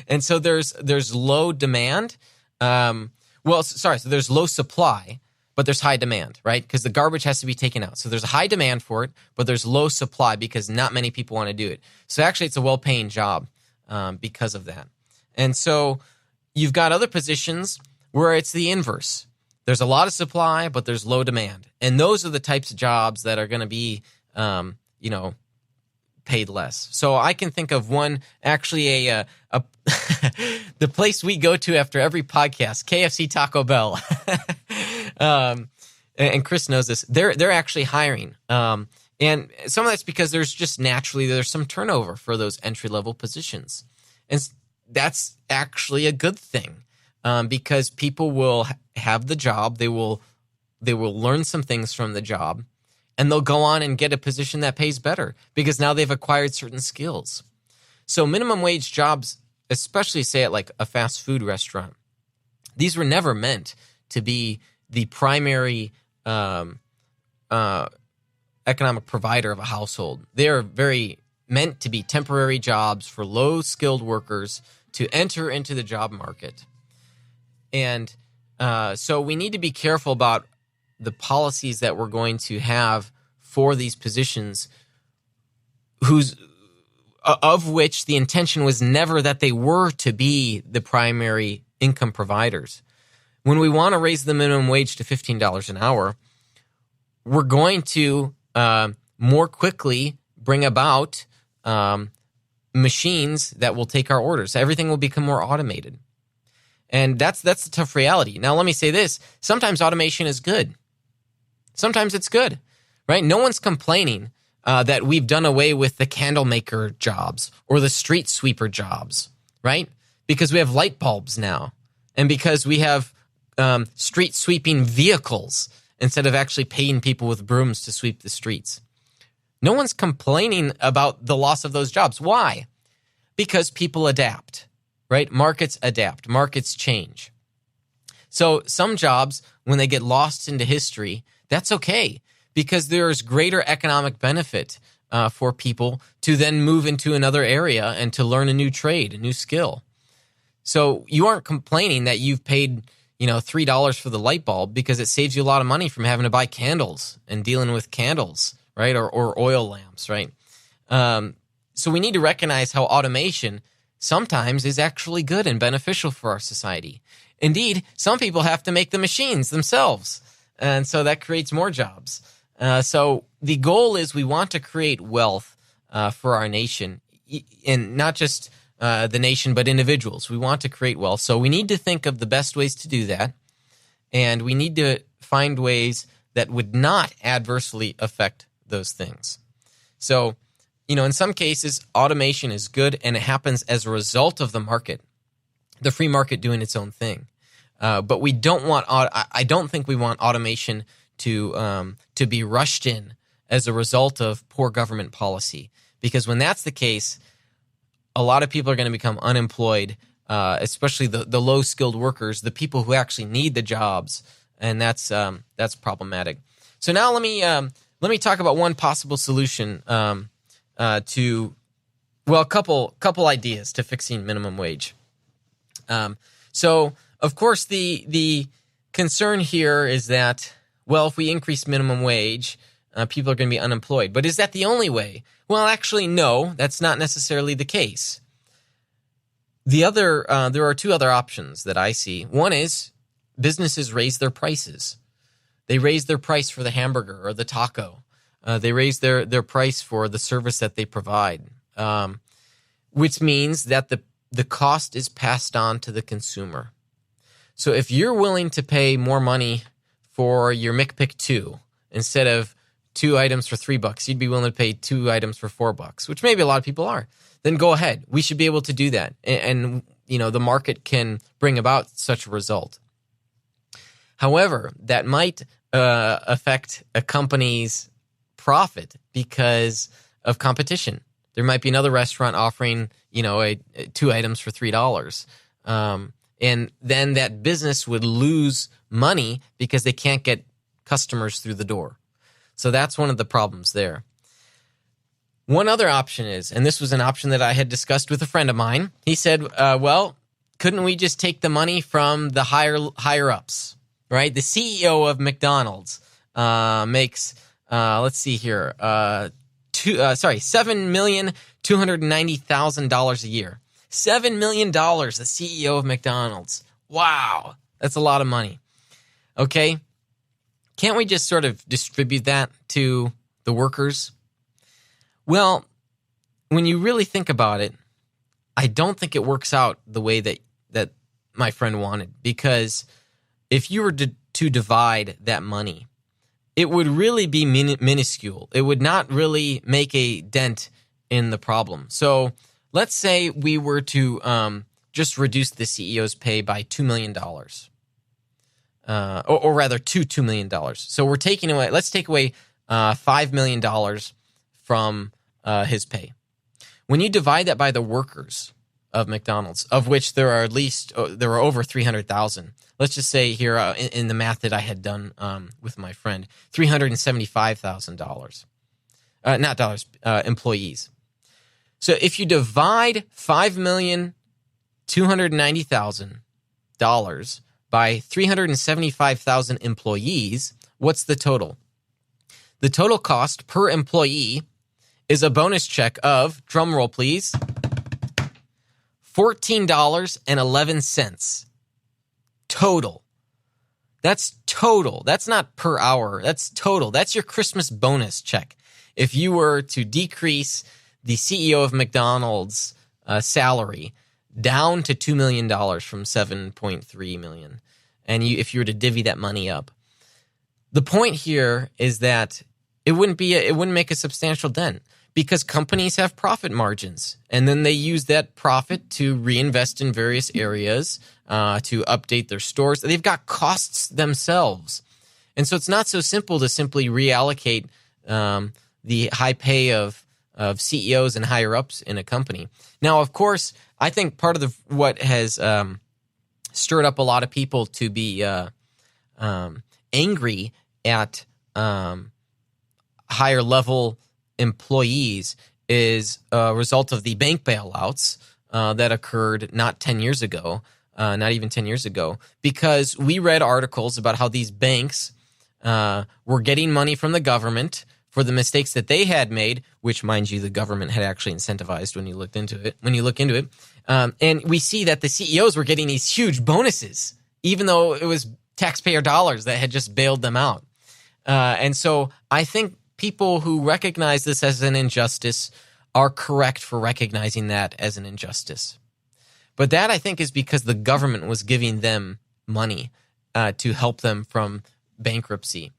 And so there's low demand. So there's low supply, but there's high demand, right? Because the garbage has to be taken out. So there's a high demand for it, but there's low supply because not many people want to do it. So actually it's a well-paying job because of that. And so you've got other positions where it's the inverse. There's a lot of supply, but there's low demand. And those are the types of jobs that are going to be paid less. So I can think of one, actually the place we go to after every podcast, KFC, Taco Bell. And Chris knows this. They're actually hiring. And some of that's because there's some turnover for those entry-level positions. And that's actually a good thing because people will have the job. They will learn some things from the job. And they'll go on and get a position that pays better because now they've acquired certain skills. So minimum wage jobs, especially say at like a fast food restaurant, these were never meant to be the primary economic provider of a household. They are very meant to be temporary jobs for low-skilled workers to enter into the job market. And so we need to be careful about the policies that we're going to have for these positions of which the intention was never that they were to be the primary income providers. When we want to raise the minimum wage to $15 an hour, we're going to more quickly bring about machines that will take our orders. Everything will become more automated. And that's the tough reality. Now, let me say this. Sometimes automation is good. Sometimes it's good, right? No one's complaining that we've done away with the candle maker jobs or the street sweeper jobs, right? Because we have light bulbs now and because we have street sweeping vehicles instead of actually paying people with brooms to sweep the streets. No one's complaining about the loss of those jobs. Why? Because people adapt, right? Markets adapt. Markets change. So some jobs, when they get lost into history, that's okay because there's greater economic benefit for people to then move into another area and to learn a new trade, a new skill. So you aren't complaining that you've paid, $3 for the light bulb because it saves you a lot of money from having to buy candles and dealing with candles, right? Or oil lamps, right? So we need to recognize how automation sometimes is actually good and beneficial for our society. Indeed, some people have to make the machines themselves. And so that creates more jobs. So the goal is we want to create wealth for our nation, and not just the nation, but individuals. We want to create wealth. So we need to think of the best ways to do that. And we need to find ways that would not adversely affect those things. So, in some cases, automation is good and it happens as a result of the market, the free market doing its own thing. But we don't want. I don't think we want automation to be rushed in as a result of poor government policy. Because when that's the case, a lot of people are going to become unemployed, especially the low-skilled workers, the people who actually need the jobs, and that's problematic. So now let me talk about one possible solution to, well, a couple ideas to fixing minimum wage. So of course the concern here is that, well, if we increase minimum wage, people are going to be unemployed. But is that the only way? Well, actually, no, that's not necessarily the case. There are two other options that I see. One is businesses raise their prices. They raise their price for the hamburger or the taco. They raise their price for the service that they provide, which means that the cost is passed on to the consumer. So if you're willing to pay more money for your McPick 2 instead of 2 items for $3, you'd be willing to pay 2 items for $4, which maybe a lot of people are. Then go ahead. We should be able to do that, and the market can bring about such a result. However, that might affect a company's profit because of competition. There might be another restaurant offering, 2 items for $3. And then that business would lose money because they can't get customers through the door. So that's one of the problems there. One other option is, and this was an option that I had discussed with a friend of mine. He said, well, couldn't we just take the money from the higher ups, right? The CEO of McDonald's makes, let's see here, $7,290,000 a year. $7 million, the CEO of McDonald's. Wow, that's a lot of money. Okay, can't we just sort of distribute that to the workers? Well, when you really think about it, I don't think it works out the way that my friend wanted, because if you were to divide that money, it would really be minuscule. It would not really make a dent in the problem. So let's say we were to just reduce the CEO's pay by $2 million, or rather $2 million. So let's take away $5 million from his pay. When you divide that by the workers of McDonald's, of which there are over 300,000. Let's just say here in the math that I had done with my friend, $375,000, not dollars, employees. So if you divide $5,290,000 by 375,000 employees, what's the total? The total cost per employee is a bonus check of, drumroll please, $14.11. Total. That's total. That's not per hour. That's total. That's your Christmas bonus check. If you were to decrease the CEO of McDonald's salary down to $2 million from $7.3 million, and if you were to divvy that money up, the point here is that it wouldn't make a substantial dent, because companies have profit margins, and then they use that profit to reinvest in various areas, to update their stores. They've got costs themselves. And so it's not so simple to simply reallocate the high pay of CEOs and higher ups in a company. Now, of course, I think part of what has stirred up a lot of people to be angry at higher level employees is a result of the bank bailouts that occurred not even 10 years ago, because we read articles about how these banks were getting money from the government for the mistakes that they had made, which, mind you, the government had actually incentivized when you look into it. And we see that the CEOs were getting these huge bonuses, even though it was taxpayer dollars that had just bailed them out. And so I think people who recognize this as an injustice are correct for recognizing that as an injustice. But that, I think, is because the government was giving them money to help them from bankruptcy.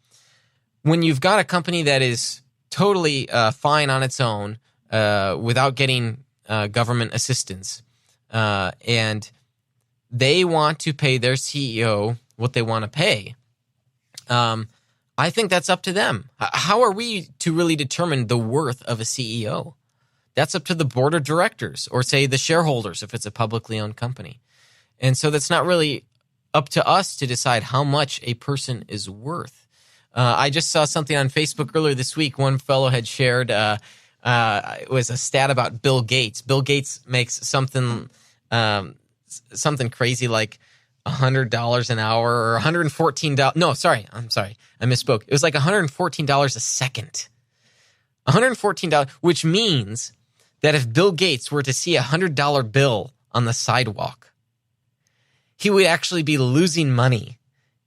When you've got a company that is totally fine on its own without getting government assistance, and they want to pay their CEO what they want to pay, I think that's up to them. How are we to really determine the worth of a CEO? That's up to the board of directors or, say, the shareholders if it's a publicly owned company. And so that's not really up to us to decide how much a person is worth. I just saw something on Facebook earlier this week. One fellow had shared it was a stat about Bill Gates. Bill Gates makes something crazy like $100 an hour or $114. No, sorry. I'm sorry. I misspoke. It was like $114 a second. $114, which means that if Bill Gates were to see a $100 bill on the sidewalk, he would actually be losing money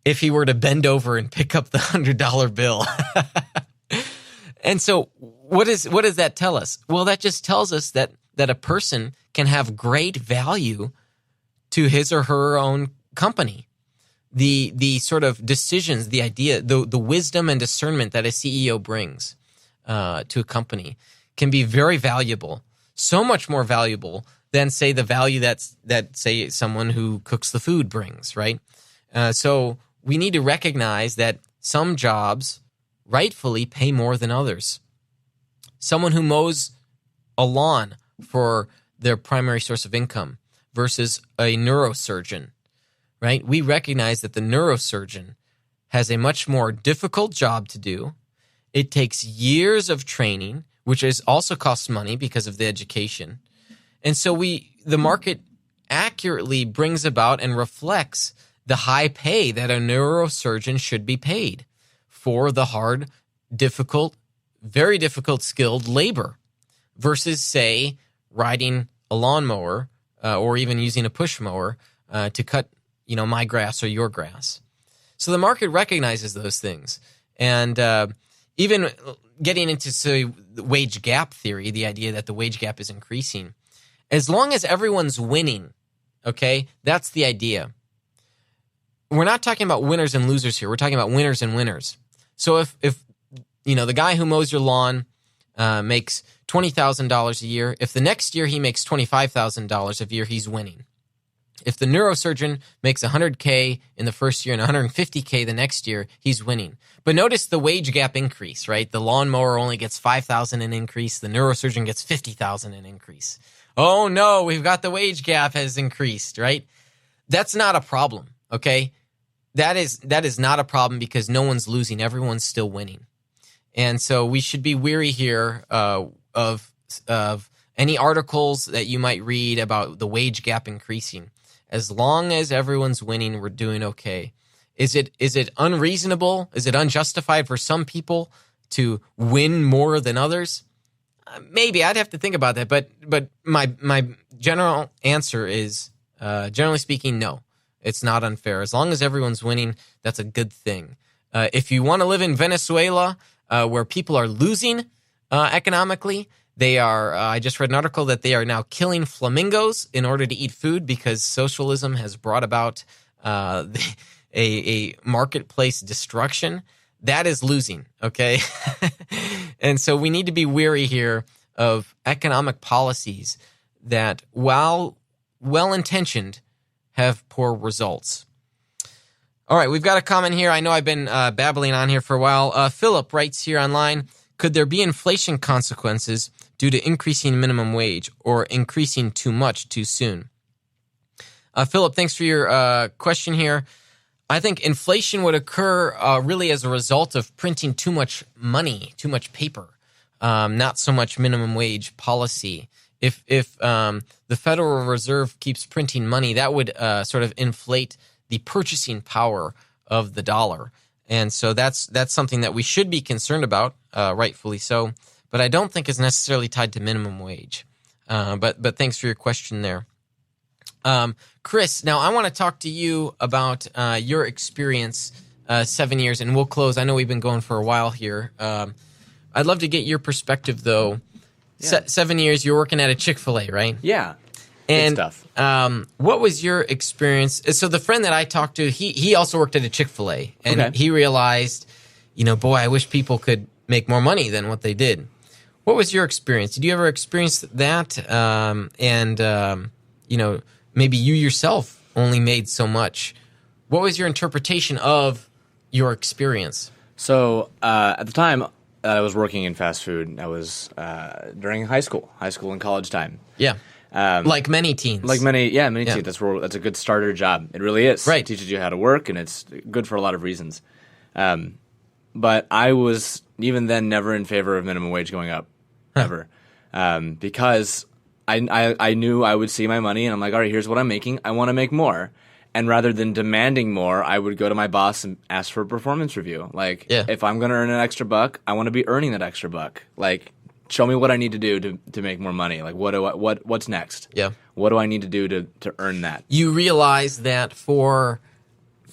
if he were to bend over and pick up the $100 bill. And so what does that tell us? Well, that just tells us that a person can have great value to his or her own company. The sort of decisions, the idea, the wisdom and discernment that a CEO brings to a company can be very valuable, so much more valuable than, say, the value that say someone who cooks the food brings, right? So we need to recognize that some jobs rightfully pay more than others. Someone who mows a lawn for their primary source of income versus a neurosurgeon, right? We recognize that the neurosurgeon has a much more difficult job to do. It takes years of training, which also costs money because of the education. And so the market accurately brings about and reflects the high pay that a neurosurgeon should be paid for the hard, difficult, very difficult skilled labor versus, say, riding a lawnmower or even using a push mower to cut, my grass or your grass. So the market recognizes those things. And even getting into, say, the wage gap theory, the idea that the wage gap is increasing, as long as everyone's winning, okay, that's the idea. We're not talking about winners and losers here. We're talking about winners and winners. So if the guy who mows your lawn makes $20,000 a year, if the next year he makes $25,000 a year, he's winning. If the neurosurgeon makes $100K in the first year and $150K the next year, he's winning. But notice the wage gap increase, right? The lawnmower only gets $5,000 in increase. The neurosurgeon gets $50,000 in increase. Oh no, we've got the wage gap has increased, right? That's not a problem, okay? That is not a problem because no one's losing. Everyone's still winning. And so we should be weary here of any articles that you might read about the wage gap increasing. As long as everyone's winning, we're doing okay. Is it unreasonable? Is it unjustified for some people to win more than others? Maybe I'd have to think about that. But my general answer is, generally speaking, no. It's not unfair. As long as everyone's winning, that's a good thing. If you want to live in Venezuela, where people are losing economically, they are. I just read an article that they are now killing flamingos in order to eat food because socialism has brought about a marketplace destruction. That is losing, okay? And so we need to be wary here of economic policies that, while well-intentioned, have poor results. All right, we've got a comment here. I know I've been babbling on here for a while. Philip writes here online, could there be inflation consequences due to increasing minimum wage or increasing too much too soon? Philip, thanks for your question here. I think inflation would occur really as a result of printing too much money, too much paper, not so much minimum wage policy. If the Federal Reserve keeps printing money, that would sort of inflate the purchasing power of the dollar. And so that's something that we should be concerned about, rightfully so. But I don't think it's necessarily tied to minimum wage. But thanks for your question there. Chris, now I want to talk to you about your experience 7 years, and we'll close. I know we've been going for a while here. I'd love to get your perspective, though. Yeah. 7 years, you're working at a Chick-fil-A, right? Yeah. And good stuff. What was your experience? So the friend that I talked to, he also worked at a Chick-fil-A, and he realized, boy, I wish people could make more money than what they did. What was your experience? Did you ever experience that? Maybe you yourself only made so much. What was your interpretation of your experience? So at the time, I was working in fast food. I was during high school and college time. Yeah. Like many teens. Many teens. That's a good starter job. It really is. Right. It teaches you how to work, and it's good for a lot of reasons. But I was, even then, never in favor of minimum wage going up, ever. Because I knew I would see my money, and I'm like, all right, here's what I'm making. I want to make more. And rather than demanding more, I would go to my boss and ask for a performance review. Like, if I'm going to earn an extra buck, I want to be earning that extra buck. Like, show me what I need to do to make more money. Like, what's next? Yeah. What do I need to do to earn that? You realize that for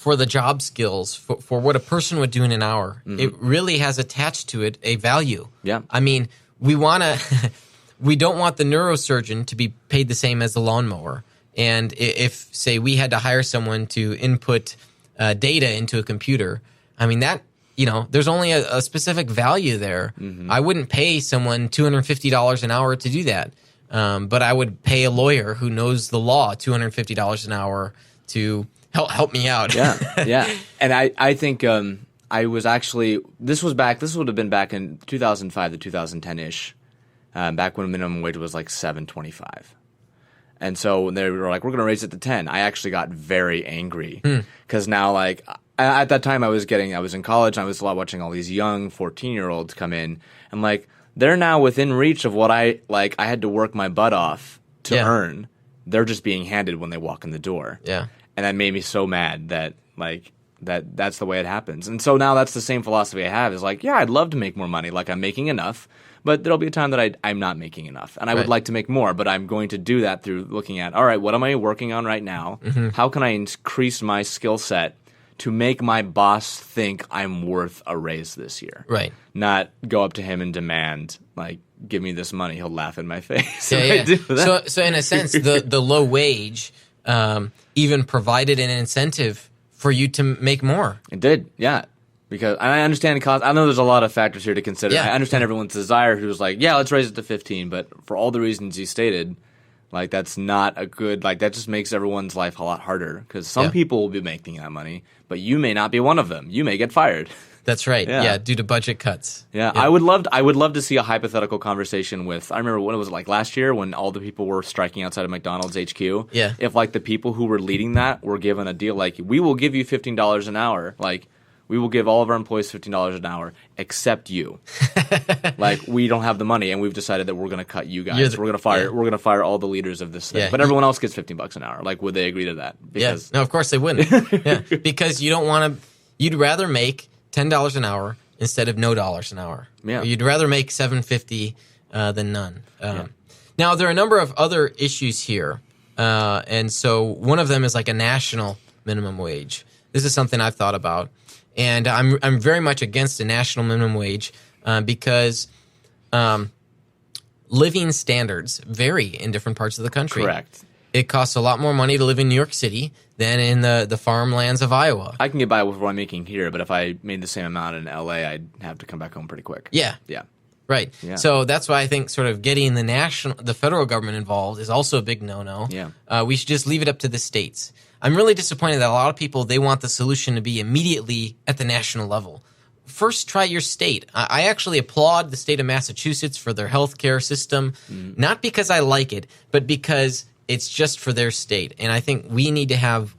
the job skills, for what a person would do in an hour, it really has attached to it a value. Yeah. I mean, we don't want the neurosurgeon to be paid the same as the lawnmower. And if, say, we had to hire someone to input data into a computer, I mean, that, there's only a specific value there. I wouldn't pay someone $250 an hour to do that. But I would pay a lawyer who knows the law $250 an hour to help me out. Yeah. And I think I was actually, this would have been back in 2005 to 2010-ish, back when minimum wage was like $7.25. And so when they were like, we're going to raise it to 10, I actually got very angry because now, like, at that time I was in college and I was watching all these young 14-year-olds come in, and like, they're now within reach of what I had to work my butt off to earn. They're just being handed when they walk in the door. Yeah. And that made me so mad that that's the way it happens. And so now that's the same philosophy I have, is like, yeah, I'd love to make more money. Like, I'm making enough. But there'll be a time that I'm not making enough, and I would like to make more, but I'm going to do that through looking at, all right, what am I working on right now? How can I increase my skill set to make my boss think I'm worth a raise this year? Right. Not go up to him and demand, like, give me this money. He'll laugh in my face. I do that. So in a sense, the low wage even provided an incentive for you to make more. It did, yeah. Because I understand cost. I know there's a lot of factors here to consider. Yeah. I understand everyone's desire who's like, yeah, let's raise it to 15. But for all the reasons you stated, like, that's not a good, like, that just makes everyone's life a lot harder. Because some people will be making that money, but you may not be one of them. You may get fired. That's right. Yeah, due to budget cuts. Yeah. I would love to see a hypothetical conversation with, I remember when it was like last year when all the people were striking outside of McDonald's HQ. Yeah. If like the people who were leading that were given a deal like, we will give you $15 an hour, like, we will give all of our employees $15 an hour, except you. Like, we don't have the money, and we've decided that we're going to cut you guys. We're going to fire all the leaders of this thing. But everyone else gets $15 an hour. Like, would they agree to that? Because no, of course they wouldn't. Because you don't want to. You'd rather make $10 an hour instead of no dollars an hour. Yeah. Or you'd rather make $7.50 than none. Now, there are a number of other issues here, and so one of them is like a national minimum wage. This is something I've thought about. And I'm very much against a national minimum wage because living standards vary in different parts of the country. Correct. It costs a lot more money to live in New York City than in the farmlands of Iowa. I can get by with what I'm making here, but if I made the same amount in LA, I'd have to come back home pretty quick. Yeah. Yeah. Right. Yeah. So that's why I think sort of getting the federal government involved is also a big no-no. Yeah. We should just leave it up to the states. I'm really disappointed that a lot of people, they want the solution to be immediately at the national level. First, try your state. I actually applaud the state of Massachusetts for their healthcare system, not because I like it, but because it's just for their state. And I think we need to have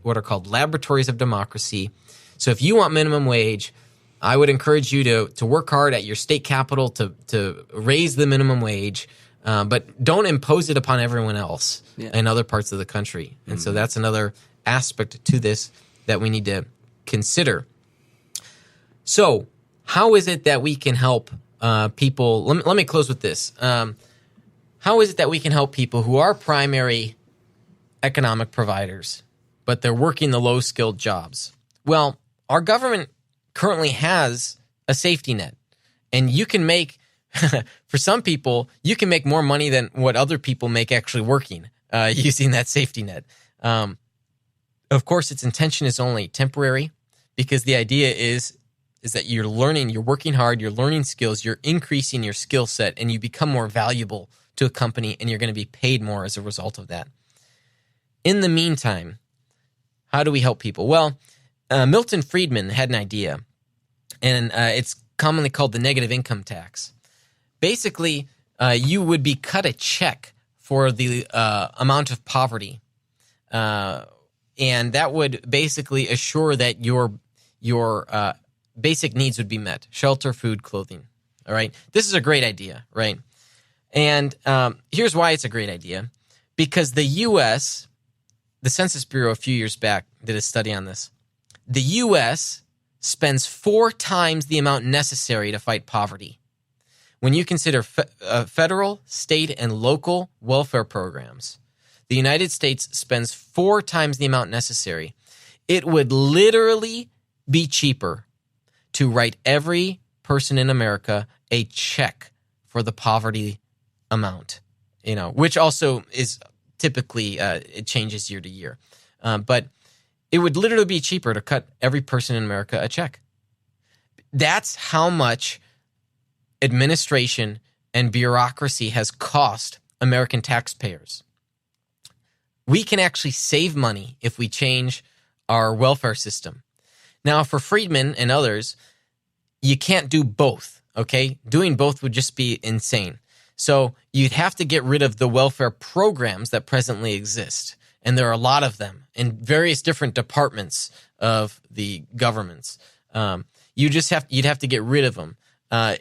what are called laboratories of democracy. So if you want minimum wage, I would encourage you to work hard at your state capital to raise the minimum wage, but don't impose it upon everyone else in other parts of the country. And so that's another aspect to this that we need to consider. So how is it that we can help people? Let me close with this. How is it that we can help people who are primary economic providers, but they're working the low-skilled jobs? Well, our government currently has a safety net, and you can make, for some people, you can make more money than what other people make actually working using that safety net. Of course, its intention is only temporary because the idea is that you're learning, you're working hard, you're learning skills, you're increasing your skill set, and you become more valuable to a company, and you're going to be paid more as a result of that. In the meantime, how do we help people? Well, Milton Friedman had an idea, and it's commonly called the negative income tax. Basically, you would be cut a check for the amount of poverty, and that would basically assure that your basic needs would be met: shelter, food, clothing. All right, this is a great idea, right? And here's why it's a great idea: because the U.S., the Census Bureau a few years back did a study on this. The U.S. spends 4 times the amount necessary to fight poverty. When you consider federal, state, and local welfare programs, the United States spends 4 times the amount necessary. It would literally be cheaper to write every person in America a check for the poverty amount, which also is typically, it changes year to year. But it would literally be cheaper to cut every person in America a check. That's how much administration and bureaucracy has cost American taxpayers. We can actually save money if we change our welfare system. Now, for Friedman and others, you can't do both, okay? Doing both would just be insane. So you'd have to get rid of the welfare programs that presently exist. And there are a lot of them in various different departments of the governments. You'd have to get rid of them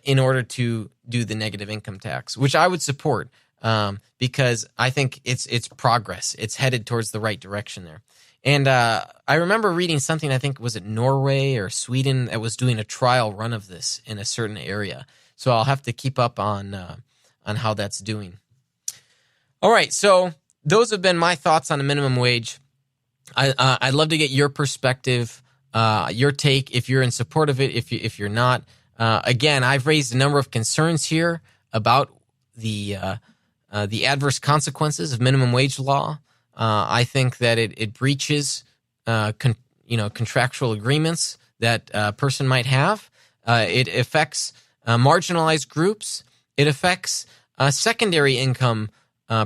in order to do the negative income tax, which I would support because I think it's progress. It's headed towards the right direction there. And I remember reading something, I think, was it Norway or Sweden, that was doing a trial run of this in a certain area. So I'll have to keep up on how that's doing. All right, so those have been my thoughts on the minimum wage. I'd love to get your perspective, your take, if you're in support of it, if you're not. Again, I've raised a number of concerns here about the adverse consequences of minimum wage law. I think that it breaches contractual agreements that a person might have. It affects marginalized groups. It affects secondary income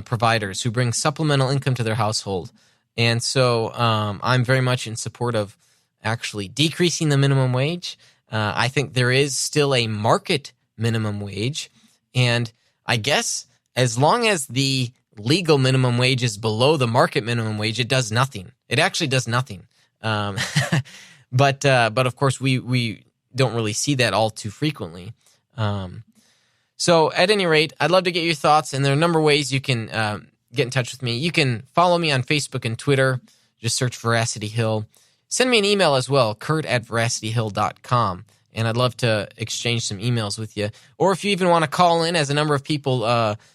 providers who bring supplemental income to their household. And so I'm very much in support of actually decreasing the minimum wage. I think there is still a market minimum wage. And I guess as long as the legal minimum wage is below the market minimum wage, it does nothing. It actually does nothing. But of course, we don't really see that all too frequently. So at any rate, I'd love to get your thoughts, and there are a number of ways you can get in touch with me. You can follow me on Facebook and Twitter. Just search Veracity Hill. Send me an email as well, kurt@veracityhill.com, and I'd love to exchange some emails with you. Or if you even want to call in, as a number of people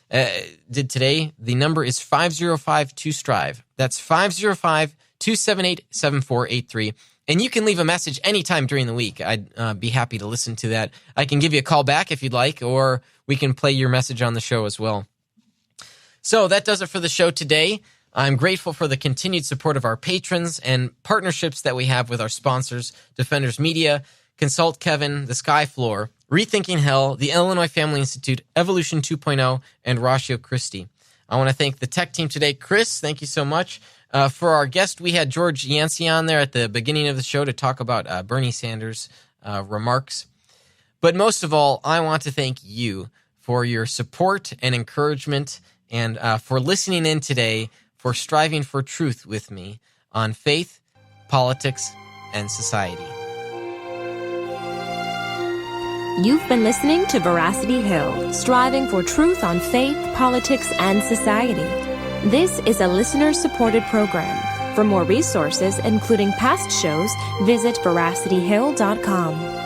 did today, the number is 505-2STRIVE. That's 505-278-7483. And you can leave a message anytime during the week. I'd be happy to listen to that. I can give you a call back if you'd like, or we can play your message on the show as well. So that does it for the show today. I'm grateful for the continued support of our patrons and partnerships that we have with our sponsors, Defenders Media, Consult Kevin, The Sky Floor, Rethinking Hell, the Illinois Family Institute, Evolution 2.0, and Ratio Christi. I want to thank the tech team today. Chris, thank you so much. For our guest, we had George Yancey on there at the beginning of the show to talk about Bernie Sanders' remarks. But most of all, I want to thank you for your support and encouragement, and for listening in today, for striving for truth with me on faith, politics, and society. You've been listening to Veracity Hill, striving for truth on faith, politics, and society. This is a listener-supported program. For more resources, including past shows, visit veracityhill.com.